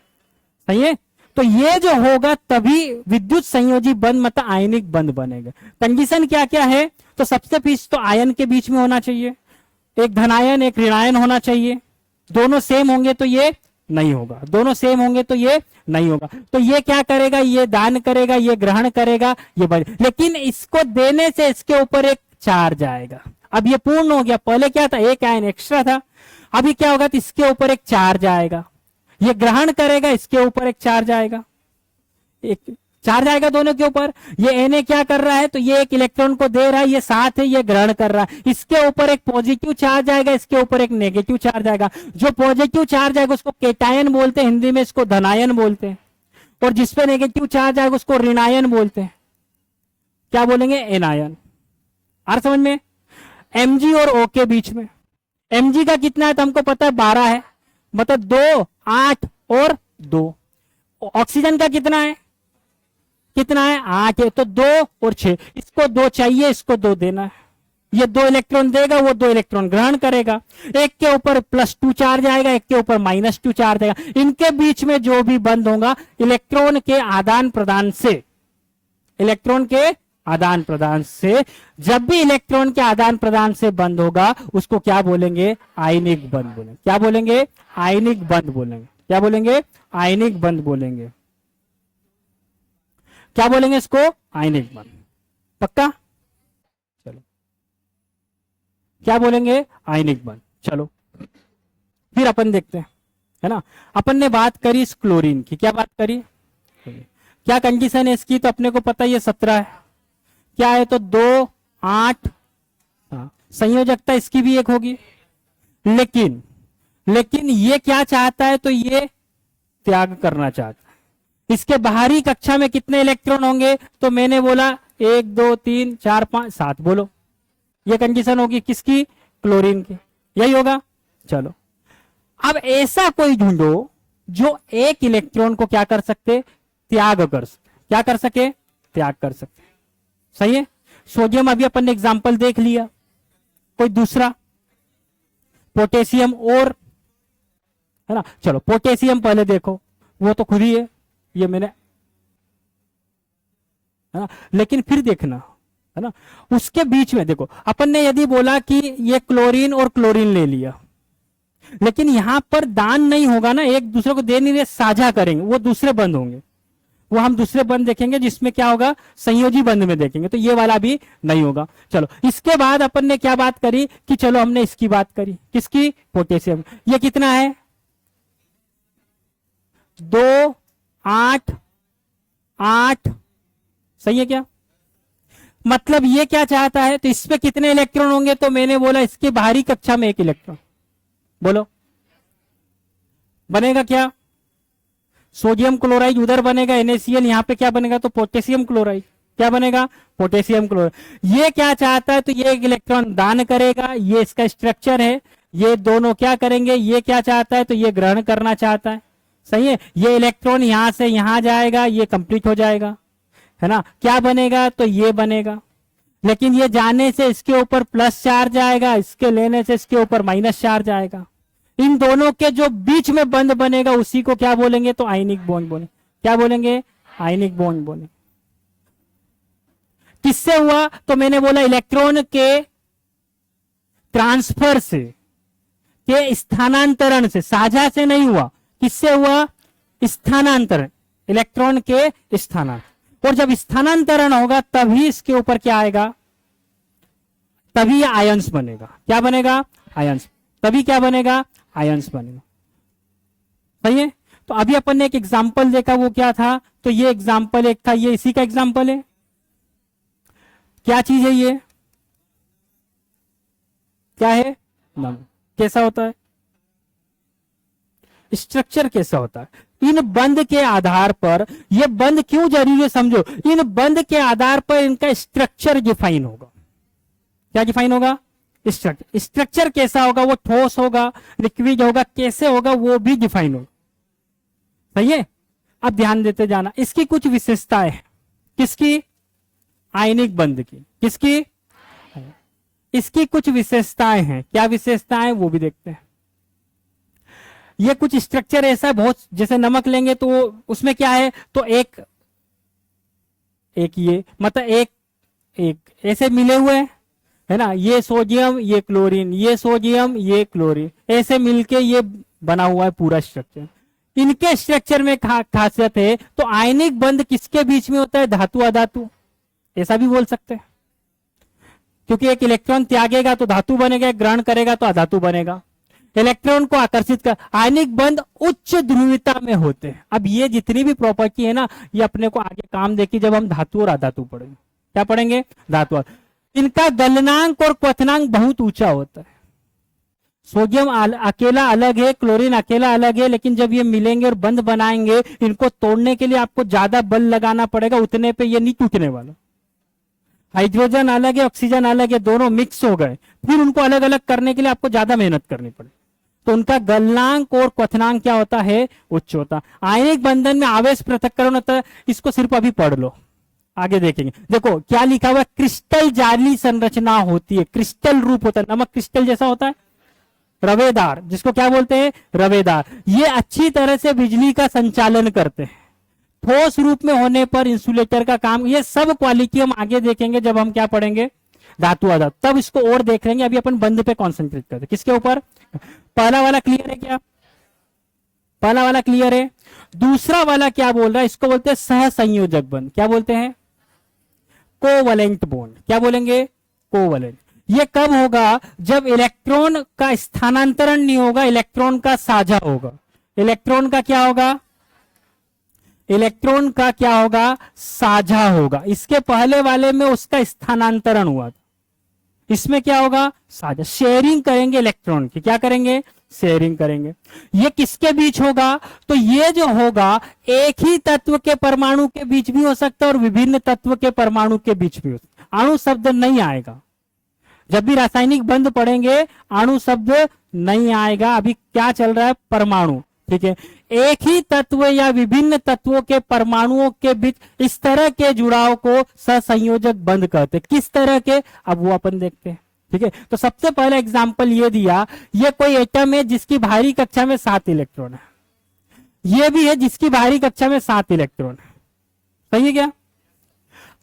सही है। तो ये जो होगा तभी विद्युत संयोजी बंध, मतलब आयनिक बंध बनेगा। कंडीशन क्या क्या है, तो सबसे पीछे तो आयन के बीच में होना चाहिए, एक धनायन एक ऋणायन होना चाहिए। दोनों सेम होंगे तो ये नहीं होगा, दोनों सेम होंगे तो ये नहीं होगा। तो ये क्या करेगा, ये दान करेगा, ये ग्रहण करेगा, ये बढ़। लेकिन इसको देने से इसके ऊपर एक चार्ज आएगा। अब ये पूर्ण हो गया, पहले क्या था, एक आयन एक्स्ट्रा था। अभी क्या होगा, तो इसके ऊपर एक चार्ज आएगा। ये ग्रहण करेगा, इसके ऊपर एक चार्ज आएगा, एक चार्ज आएगा दोनों के ऊपर। ये Na क्या कर रहा है, तो ये एक इलेक्ट्रॉन को दे रहा है, ये साथ है, ये ग्रहण कर रहा है। इसके ऊपर एक पॉजिटिव चार्ज आएगा, इसके ऊपर एक नेगेटिव चार्ज आएगा। जो पॉजिटिव चार्ज आएगा उसको केटायन बोलते हैं, हिंदी में इसको धनायन बोलते हैं। और जिसपे नेगेटिव चार्ज आएगा उसको ऋणायन बोलते हैं। क्या बोलेंगे, एनायन। आ समझ में। Mg और O के बीच में, Mg का कितना है तो हमको पता है 12 है, मतलब 2, 8 और 2। ऑक्सीजन का कितना है, कितना है, 8 है, तो 2 और 6। इसको 2 चाहिए, इसको 2 देना है। ये 2 इलेक्ट्रॉन देगा, वो 2 इलेक्ट्रॉन ग्रहण करेगा। एक के ऊपर +2 चार्ज आएगा, एक के ऊपर -2 चार्ज आएगा। इनके बीच में जो भी बंद होगा इलेक्ट्रॉन के आदान प्रदान से, इलेक्ट्रॉन के आदान प्रदान से, जब भी इलेक्ट्रॉन के आदान प्रदान से बंद होगा उसको क्या बोलेंगे, आयनिक बंध बोलेंगे। क्या बोलेंगे, आयनिक बंध बोलेंगे। क्या बोलेंगे, आयनिक बंध बोलेंगे। क्या बोलेंगे इसको, आयनिक बंध। पक्का, चलो क्या बोलेंगे, आयनिक बंध। चलो फिर अपन देखते हैं, है ना। अपन ने बात करी इस क्लोरीन की, क्या बात करी, क्या कंडीशन है इसकी, तो अपने को पता ये 17 है। क्या है, तो 2, 8। संयोजकता इसकी भी एक होगी। लेकिन ये क्या चाहता है, तो ये त्याग करना चाहता है। इसके बाहरी कक्षा में कितने इलेक्ट्रॉन होंगे, तो मैंने बोला 1, 2, 3, 4, 5, 7। बोलो, ये कंडीशन होगी किसकी, क्लोरीन की, यही होगा। चलो अब ऐसा कोई ढूंढो जो एक इलेक्ट्रॉन को क्या कर सकते, त्याग कर सकते। क्या कर सके, त्याग कर सकते। सही है। सोडियम अभी अपन ने एग्जाम्पल देख लिया। कोई दूसरा, पोटेशियम और, है ना। चलो पोटेशियम पहले देखो, वो तो खुद ही है, ये मैंने, है ना। लेकिन फिर देखना, है ना, उसके बीच में देखो, अपन ने यदि बोला कि ये क्लोरीन और क्लोरीन ले लिया, लेकिन यहां पर दान नहीं होगा ना, एक दूसरे को दे नहीं रहे, साझा करेंगे, वो दूसरे बंद होंगे, वो हम दूसरे बंद देखेंगे जिसमें क्या होगा, संयोजी बंद में देखेंगे, तो ये वाला भी नहीं होगा। चलो इसके बाद अपन ने क्या बात करी कि चलो हमने इसकी बात करी, किसकी, पोटेशियम। ये कितना है, 2 8 8, सही है क्या, मतलब ये क्या चाहता है, तो इसमें कितने इलेक्ट्रॉन होंगे, तो मैंने बोला इसके बाहरी कक्षा में 1 इलेक्ट्रॉन, बोलो बनेगा क्या, सोडियम क्लोराइड उधर बनेगा NaCl, यहां पे क्या बनेगा, तो पोटेशियम क्लोराइड, क्या बनेगा, पोटेशियम क्लोराइड। ये क्या चाहता है, तो ये एक इलेक्ट्रॉन दान करेगा, ये इसका स्ट्रक्चर है, ये दोनों क्या करेंगे, ये क्या चाहता है, तो ये ग्रहण करना चाहता है, सही है। ये इलेक्ट्रॉन यहां से यहां जाएगा, ये कंप्लीट हो जाएगा, है ना, क्या बनेगा, तो ये बनेगा। लेकिन ये जाने से इसके ऊपर प्लस चार्ज आएगा, इसके लेने से इसके ऊपर माइनस चार्ज आएगा। इन दोनों के जो बीच में बंध बनेगा उसी को क्या बोलेंगे, तो आयनिक बॉन्ड बोलेंगे, क्या बोलेंगे, आयनिक बॉन्ड बोलेंगे। किससे हुआ, तो मैंने बोला इलेक्ट्रॉन के ट्रांसफर से, के स्थानांतरण से, साझा से नहीं हुआ, किससे हुआ, स्थानांतरण, इलेक्ट्रॉन के स्थानांतरण। और जब स्थानांतरण होगा तभी इसके ऊपर क्या आएगा, तभी आयंस बनेगा, क्या बनेगा, आयंस, तभी क्या बनेगा, आयंस बनेगा, सही है। तो अभी अपन ने एक एग्जांपल देखा, वो क्या था, तो ये एग्जांपल एक था, ये इसी का एग्जांपल है, क्या चीज है ये, क्या है, नम, कैसा होता है, स्ट्रक्चर कैसा होता है। इन बंद के आधार पर, ये बंद क्यों जरूरी है समझो, इन बंद के आधार पर इनका स्ट्रक्चर डिफाइन होगा, क्या डिफाइन होगा, स्ट्रक्चर। स्ट्रक्चर कैसा होगा, वो ठोस होगा, लिक्विड होगा, कैसे होगा वो भी डिफाइन होगा, सही है। अब ध्यान देते जाना, इसकी कुछ विशेषताएं, किसकी, आयनिक बंध की, किसकी, इसकी कुछ विशेषताएं हैं, क्या विशेषताएं वो भी देखते हैं। ये कुछ स्ट्रक्चर ऐसा है, बहुत, जैसे नमक लेंगे तो उसमें क्या है, तो एक ये मतलब एक ऐसे मिले हुए है ना, ये सोडियम ये क्लोरीन, ये सोडियम ये क्लोरीन, ऐसे मिलके ये बना हुआ है पूरा स्ट्रक्चर। इनके स्ट्रक्चर में खासियत है, तो आयनिक बंध किसके बीच में होता है, धातु अधातु, ऐसा भी बोल सकते हैं, क्योंकि एक इलेक्ट्रॉन त्यागेगा तो धातु बनेगा, ग्रहण करेगा तो अधातु बनेगा। इलेक्ट्रॉन को आकर्षित कर, आयनिक बंध उच्च ध्रुवीयता में होते हैं। अब ये जितनी भी प्रॉपर्टी है ना, ये अपने को आगे काम देगी जब हम धातु और अधातु पढ़ेंगे, क्या पढ़ेंगे, धातु। इनका गलनांक और क्वथनांक बहुत ऊंचा होता है। सोडियम अकेला अलग है, क्लोरीन अकेला अलग है, लेकिन जब ये मिलेंगे और बंध बनाएंगे, इनको तोड़ने के लिए आपको ज्यादा बल लगाना पड़ेगा, उतने पे ये नहीं टूटने वाला। हाइड्रोजन अलग है, ऑक्सीजन अलग है, दोनों मिक्स हो गए, फिर उनको अलग अलग करने के लिए आपको ज्यादा मेहनत करनी पड़े, तो उनका गलनांक और क्वथनांक क्या होता है, उच्च होता। आयनिक बंधन में आवेश पृथक्करण होता है, इसको सिर्फ अभी पढ़ लो, आगे देखेंगे। देखो क्या लिखा हुआ है, क्रिस्टल जाली संरचना होती है, क्रिस्टल रूप होता है, नमक क्रिस्टल जैसा होता है, रवेदार, जिसको क्या बोलते हैं, रवेदार। ये अच्छी तरह से बिजली का संचालन करते हैं, ठोस रूप में होने पर इंसुलेटर का काम। ये सब क्वालिटी हम आगे देखेंगे जब हम क्या पढ़ेंगे, धातु अधातु, तब इसको और देख लेंगे। अभी अपन बंध पे कॉन्सेंट्रेट करते हैं, किसके ऊपर, पहला वाला क्लियर है क्या, पहला वाला क्लियर है। दूसरा वाला क्या बोल रहा है, इसको बोलते हैं सहसंयोजक बंध, क्या बोलते हैं, कोवलेंट बॉन्ड, क्या बोलेंगे, कोवलेंट। ये कब होगा, जब इलेक्ट्रॉन का स्थानांतरण नहीं होगा, इलेक्ट्रॉन का साझा होगा। इलेक्ट्रॉन का क्या होगा, इलेक्ट्रॉन का क्या होगा, साझा होगा। इसके पहले वाले में उसका स्थानांतरण हुआ था, इसमें क्या होगा, साझा, शेयरिंग करेंगे इलेक्ट्रॉन की, क्या करेंगे, शेयरिंग करेंगे। ये किसके बीच होगा, तो ये जो होगा एक ही तत्व के परमाणु के बीच भी हो सकता है और विभिन्न तत्व के परमाणु के बीच भी हो सकता है। अणु शब्द नहीं आएगा, जब भी रासायनिक बंध पढ़ेंगे अणु शब्द नहीं आएगा। अभी क्या चल रहा है, परमाणु, ठीक है। एक ही तत्व या विभिन्न तत्वों के परमाणुओं के बीच इस तरह के जुड़ाव को सहसंयोजक बंध कहते हैं। किस तरह के, अब वो अपन देखते हैं, ठीक है। तो सबसे पहला एग्जांपल ये दिया, ये कोई एटम है जिसकी बाहरी कक्षा में 7 इलेक्ट्रॉन है, ये भी है जिसकी बाहरी कक्षा में 7 इलेक्ट्रॉन है, सही है क्या।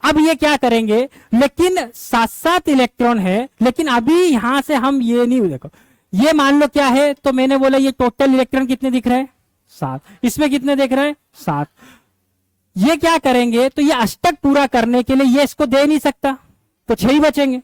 अब ये क्या करेंगे, लेकिन 7-7 इलेक्ट्रॉन है, लेकिन अभी यहां से हम ये नहीं, देखो ये मान लो क्या है, तो मैंने बोला ये टोटल इलेक्ट्रॉन कितने दिख रहे हैं 7, इसमें कितने दिख रहे हैं 7। ये क्या करेंगे, तो ये अष्टक पूरा करने के लिए ये इसको दे नहीं सकता, तो 6 ही बचेंगे।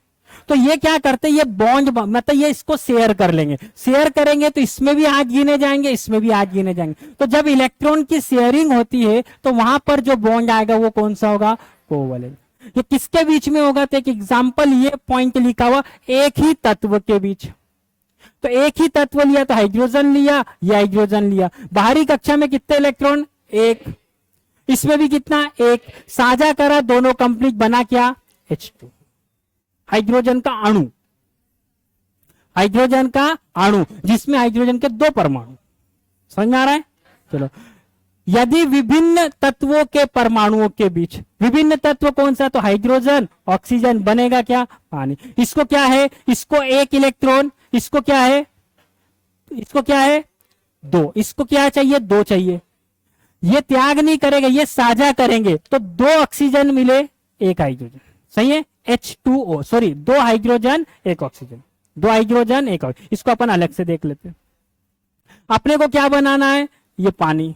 तो ये क्या करते हैं, ये बॉन्ड मतलब ये इसको शेयर कर लेंगे, शेयर करेंगे तो इसमें भी 8 गिने जाएंगे, इसमें भी 8 गिने जाएंगे। तो जब इलेक्ट्रॉन की शेयरिंग होती है तो वहां पर जो बॉन्ड आएगा वो कौन सा होगा, कोवैलेंट। ये किसके बीच में होगा, तो एक एग्जांपल ये पॉइंट लिखा हुआ, एक ही तत्व के बीच। तो एक ही तत्व लिया तो हाइड्रोजन लिया, या हाइड्रोजन लिया, बाहरी कक्षा में कितने इलेक्ट्रॉन, एक, इसमें भी कितना, एक, साझा करा, दोनों कंप्लीट, बना क्या, H2, हाइड्रोजन का अणु, हाइड्रोजन का अणु जिसमें हाइड्रोजन के 2 परमाणु। समझ में आ रहा है, चलो। यदि विभिन्न तत्वों के परमाणुओं के बीच, विभिन्न तत्व कौन सा, तो हाइड्रोजन, ऑक्सीजन, बनेगा क्या, पानी। इसको क्या है, इसको 1 इलेक्ट्रॉन, इसको क्या है, इसको क्या है 2, इसको क्या चाहिए 2 चाहिए। ये त्याग नहीं करेगा, ये साझा करेंगे, तो 2 ऑक्सीजन मिले 1 हाइड्रोजन, सही है, H2O, sorry 2 hydrogen 1 oxygen, 2 hydrogen 1 oxygen. इसको अपन अलग से देख लेते हैं। अपने को क्या बनाना है, ये पानी।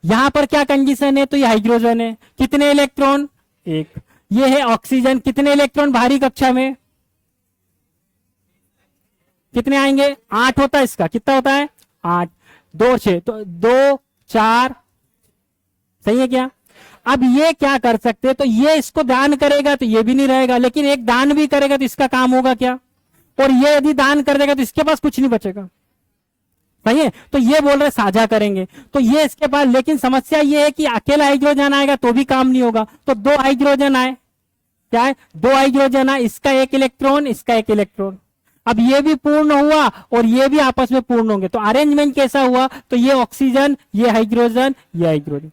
यहां पर क्या कंडीशन है, तो ये हाइड्रोजन है, कितने इलेक्ट्रॉन, 1। ये है ऑक्सीजन, कितने इलेक्ट्रॉन बाहरी कक्षा में, कितने आएंगे, 8 होता है इसका, कितना होता है 8, 2 6, तो 2 4, सही है क्या। अब ये क्या कर सकते हैं, तो ये इसको दान करेगा तो ये भी नहीं रहेगा, लेकिन एक दान भी करेगा तो इसका काम होगा क्या, और ये यदि दान कर देगा तो इसके पास कुछ नहीं बचेगा, सही है। तो ये बोल रहे साझा करेंगे, तो ये इसके पास, लेकिन समस्या ये है कि अकेला हाइड्रोजन आएगा तो भी काम नहीं होगा, तो 2 हाइड्रोजन आए, क्या है 2 हाइड्रोजन आए, इसका 1 इलेक्ट्रॉन, इसका 1 इलेक्ट्रॉन। अब ये भी पूर्ण हुआ और ये भी आपस में पूर्ण होंगे, तो अरेंजमेंट कैसा हुआ, तो ये ऑक्सीजन, ये हाइड्रोजन, ये हाइड्रोजन,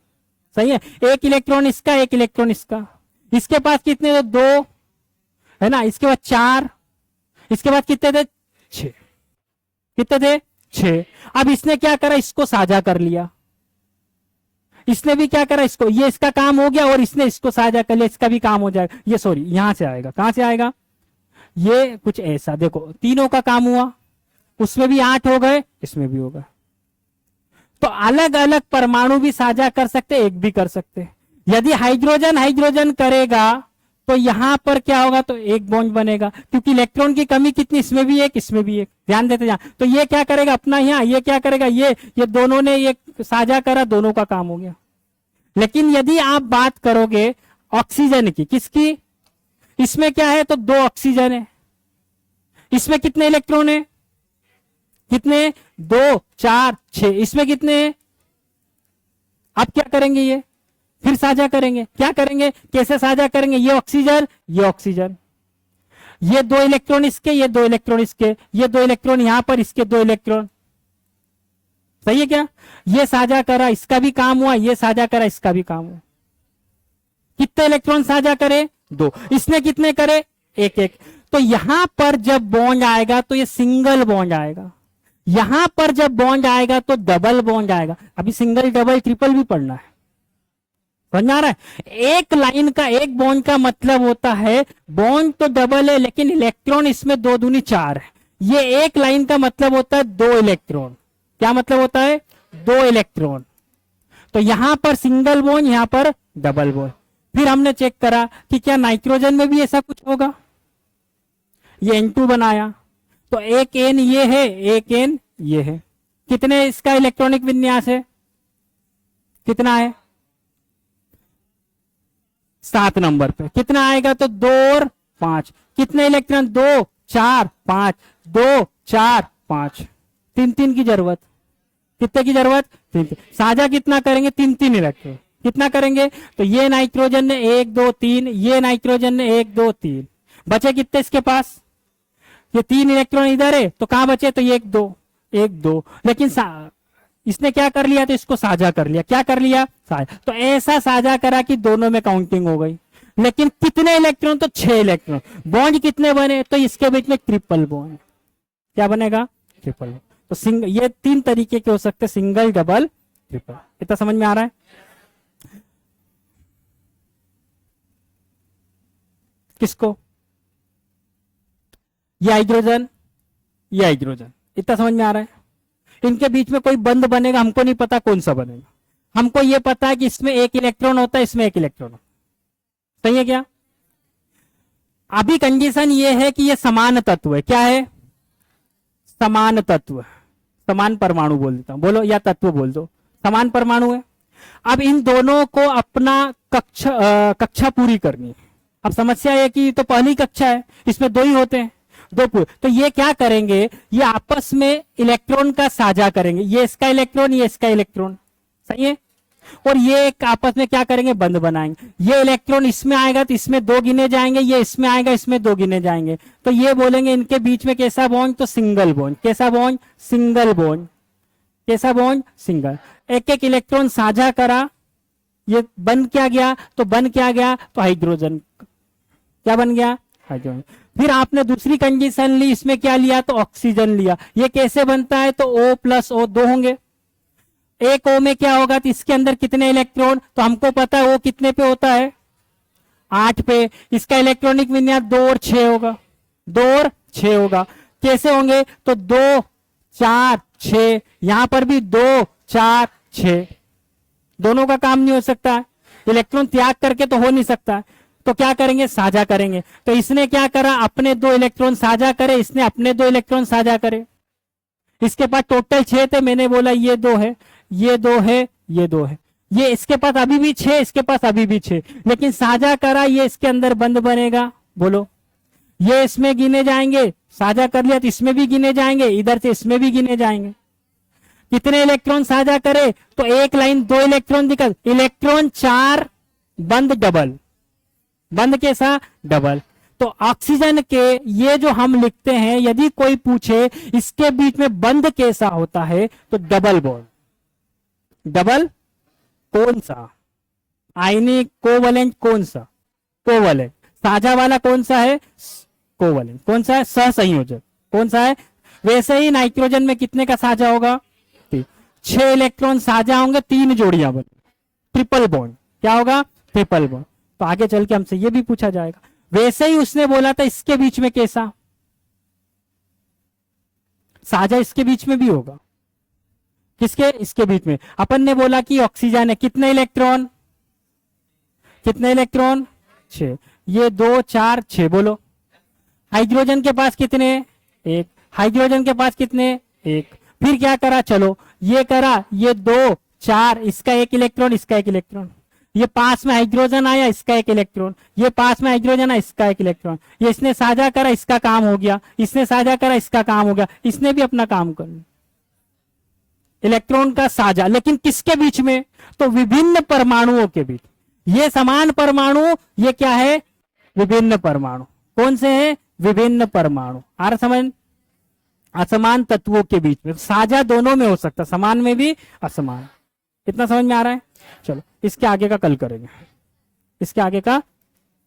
सही है। 1 इलेक्ट्रॉन इसका, 1 इलेक्ट्रॉन इसका, इसके पास कितने थे 2, है ना, इसके बाद 4, इसके बाद कितने थे 6, कितने थे 6। अब इसने क्या करा, इसको साझा कर लिया, इसने भी क्या करा, इसको, ये इसका काम हो गया और इसने इसको साझा कर लिया, इसका भी काम हो जाएगा। ये सॉरी यहां से आएगा, कहां से आएगा, ये कुछ ऐसा, देखो तीनों का काम हुआ, उसमें भी 8 हो गए, इसमें भी होगा। तो अलग अलग परमाणु भी साझा कर सकते, एक भी कर सकते। यदि हाइड्रोजन हाइड्रोजन करेगा तो यहां पर क्या होगा, तो एक बॉन्ड बनेगा, क्योंकि इलेक्ट्रॉन की कमी कितनी, इसमें भी एक, इसमें भी एक, ध्यान देते जाए। तो ये क्या करेगा अपना यहां, ये क्या करेगा, ये दोनों ने ये साझा करा, दोनों का काम हो गया। लेकिन यदि आप बात करोगे ऑक्सीजन की, किसकी, इसमें क्या है, तो 2 ऑक्सीजन है, इसमें कितने इलेक्ट्रॉन है, कितने 2 4 6, इसमें कितने हैं। अब क्या करेंगे, ये फिर साझा करेंगे, क्या करेंगे, कैसे साझा करेंगे, ये ऑक्सीजन, ये ऑक्सीजन, ये 2 इलेक्ट्रॉन इसके, ये 2 इलेक्ट्रॉन इसके, ये 2 इलेक्ट्रॉन यहां पर, इसके 2 इलेक्ट्रॉन, सही है क्या। ये साझा करा, इसका भी काम हुआ, ये साझा करा, इसका भी काम हुआ। कितने इलेक्ट्रॉन साझा करे, 2, इसने कितने करे, 1 1। तो यहां पर जब बॉन्ड आएगा तो ये सिंगल बॉन्ड आएगा, यहां पर जब बॉन्ड आएगा तो डबल बॉन्ड आएगा। अभी सिंगल डबल ट्रिपल भी पढ़ना है, समझ आ रहा है। एक लाइन का, एक बॉन्ड का मतलब होता है, बॉन्ड तो डबल है लेकिन इलेक्ट्रॉन इसमें 2 दूनी 4 है। ये एक लाइन का मतलब होता है 2 इलेक्ट्रॉन, क्या मतलब होता है 2 इलेक्ट्रॉन। तो यहां पर सिंगल बॉन्ड, यहां पर डबल बॉन्ड। फिर हमने चेक करा कि क्या नाइट्रोजन में भी ऐसा कुछ होगा, ये N2 बनाया, तो एक N ये है, एक N ये है, कितने इसका इलेक्ट्रॉनिक विन्यास है, कितना है 7 नंबर पे, कितना आएगा, तो 2 और 5, कितने इलेक्ट्रॉन 2 4 5, 2 4 5, 3 की जरूरत, कितने की जरूरत 3। साझा कितना करेंगे, 3 इलेक्ट्रॉन, कितना करेंगे, तो ये नाइट्रोजन ने 1 2 3, ये नाइट्रोजन ने 1 2 3, बचे कितने इसके पास, ये 3 इलेक्ट्रॉन इधर है, तो कहां बचे, तो ये 1 2, लेकिन इसने क्या कर लिया, तो इसको साझा कर लिया, क्या कर लिया, साझा। तो ऐसा साझा करा कि दोनों में काउंटिंग हो गई, लेकिन कितने इलेक्ट्रॉन, तो 6 इलेक्ट्रॉन। बॉन्ड कितने बने, तो इसके बीच में ट्रिपल बॉन्ड, क्या बनेगा, ट्रिपल बॉन्ड। तो सिंगल, ये 3 तरीके के हो सकते, सिंगल डबल ट्रिपल। इतना समझ में आ रहा है। किसको? ये हाइड्रोजन, ये हाइड्रोजन। इतना समझ में आ रहा है? इनके बीच में कोई बंध बनेगा, हमको नहीं पता कौन सा बनेगा। हमको ये पता है कि इसमें एक इलेक्ट्रॉन होता है, इसमें एक इलेक्ट्रॉन होता है। सही है क्या? अभी कंडीशन ये है कि ये समान तत्व है। क्या है? समान तत्व, समान परमाणु बोल देता हूं, बोलो, या तत्व बोल दो, समान परमाणु है। अब इन दोनों को अपना कक्षा पूरी करनी है। अब समस्या है कि तो पहली कक्षा है, इसमें दो ही होते हैं, दो पूरे, तो ये क्या करेंगे, ये आपस में इलेक्ट्रॉन का साझा करेंगे। ये इसका इलेक्ट्रॉन, ये इसका इलेक्ट्रॉन, सही है। और ये एक आपस में क्या करेंगे, बंध बनाएंगे। ये इलेक्ट्रॉन इसमें आएगा तो इसमें दो गिने जाएंगे, ये इसमें आएगा इसमें दो गिने जाएंगे। तो ये बोलेंगे इनके बीच में कैसा बॉन्ड, तो सिंगल बॉन्ड। कैसा बॉन्ड? Single bond. कैसा बॉन्ड? सिंगल। एक एक इलेक्ट्रॉन साझा करा, ये बन क्या गया, तो बन क्या गया, तो हाइड्रोजन। क्या बन गया? हाइड्रोजन। फिर आपने दूसरी कंडीशन ली, इसमें क्या लिया, तो ऑक्सीजन लिया। ये कैसे बनता है, तो O प्लस O दो होंगे। एक O में क्या होगा, तो इसके अंदर कितने इलेक्ट्रॉन, तो हमको पता है O कितने पे होता है, 8 पे। इसका इलेक्ट्रॉनिक विन्यास 2 और 6 होगा, 2 और 6 होगा। कैसे होंगे, तो 2 4 6, यहां पर भी 2 4 6, दोनों का काम नहीं हो सकता है, इलेक्ट्रॉन त्याग करके तो हो नहीं सकता है। तो क्या करेंगे, साझा करेंगे। तो इसने क्या करा, अपने 2 इलेक्ट्रॉन साझा करे, इसने अपने 2 इलेक्ट्रॉन साझा करे। इसके पास टोटल 6 थे, मैंने बोला ये 2 है, ये 2 है, ये 2 है। ये इसके पास अभी भी 6, इसके पास अभी भी 6, लेकिन साझा करा, ये इसके अंदर बंद बनेगा। बोलो, ये इसमें गिने जाएंगे, साझा कर लिया तो इसमें भी गिने जाएंगे, इधर से इसमें भी गिने जाएंगे। कितने इलेक्ट्रॉन साझा करे, तो एक लाइन 2 इलेक्ट्रॉन दिखा, इलेक्ट्रॉन 4, बंद डबल, बंद कैसा, डबल। तो ऑक्सीजन के ये जो हम लिखते हैं, यदि कोई पूछे इसके बीच में बंद कैसा होता है, तो डबल बॉन्ड। डबल कौन सा, आयनिक, कोवलेंट, कौन सा, कोवलेंट। साझा वाला कौन सा है, कोवलेंट। कौन सा है, सहसंयोजक। कौन सा है, वैसे ही नाइट्रोजन में कितने का साझा होगा, 6 इलेक्ट्रॉन साझा होंगे, 3 जोड़ियां बने, ट्रिपल बॉन्ड। क्या होगा, ट्रिपल बॉन्ड। तो आगे चल के हमसे ये भी पूछा जाएगा। वैसे ही उसने बोला था इसके बीच में कैसा, साझा इसके बीच में भी होगा। किसके, इसके बीच में। अपन ने बोला कि ऑक्सीजन है, कितने इलेक्ट्रॉन, कितने इलेक्ट्रॉन, 6। ये 2 4 6, बोलो। हाइड्रोजन के पास कितने, 1। हाइड्रोजन के पास कितने, 1। फिर क्या करा, चलो ये करा, ये 2 4, इसका 1 इलेक्ट्रॉन, इसका 1 इलेक्ट्रॉन। ये पास में हाइड्रोजन आया, इसका 1 इलेक्ट्रॉन। ये पास में हाइड्रोजन आया, इसका 1 इलेक्ट्रॉन। ये इसने साझा करा, इसका काम हो गया। इसने साझा करा, इसका काम हो गया। इसने भी अपना काम कर लिया, इलेक्ट्रॉन का साझा। लेकिन किसके बीच में, तो विभिन्न परमाणुओं के बीच। ये समान परमाणु, ये क्या है, विभिन्न परमाणु। कौन से हैं, विभिन्न परमाणु। आ रहा समझ, असमान तत्वों के बीच में साझा दोनों में हो सकता, समान में भी, असमान। इतना समझ में आ रहा है। चलो इसके आगे का कल करेंगे, इसके आगे का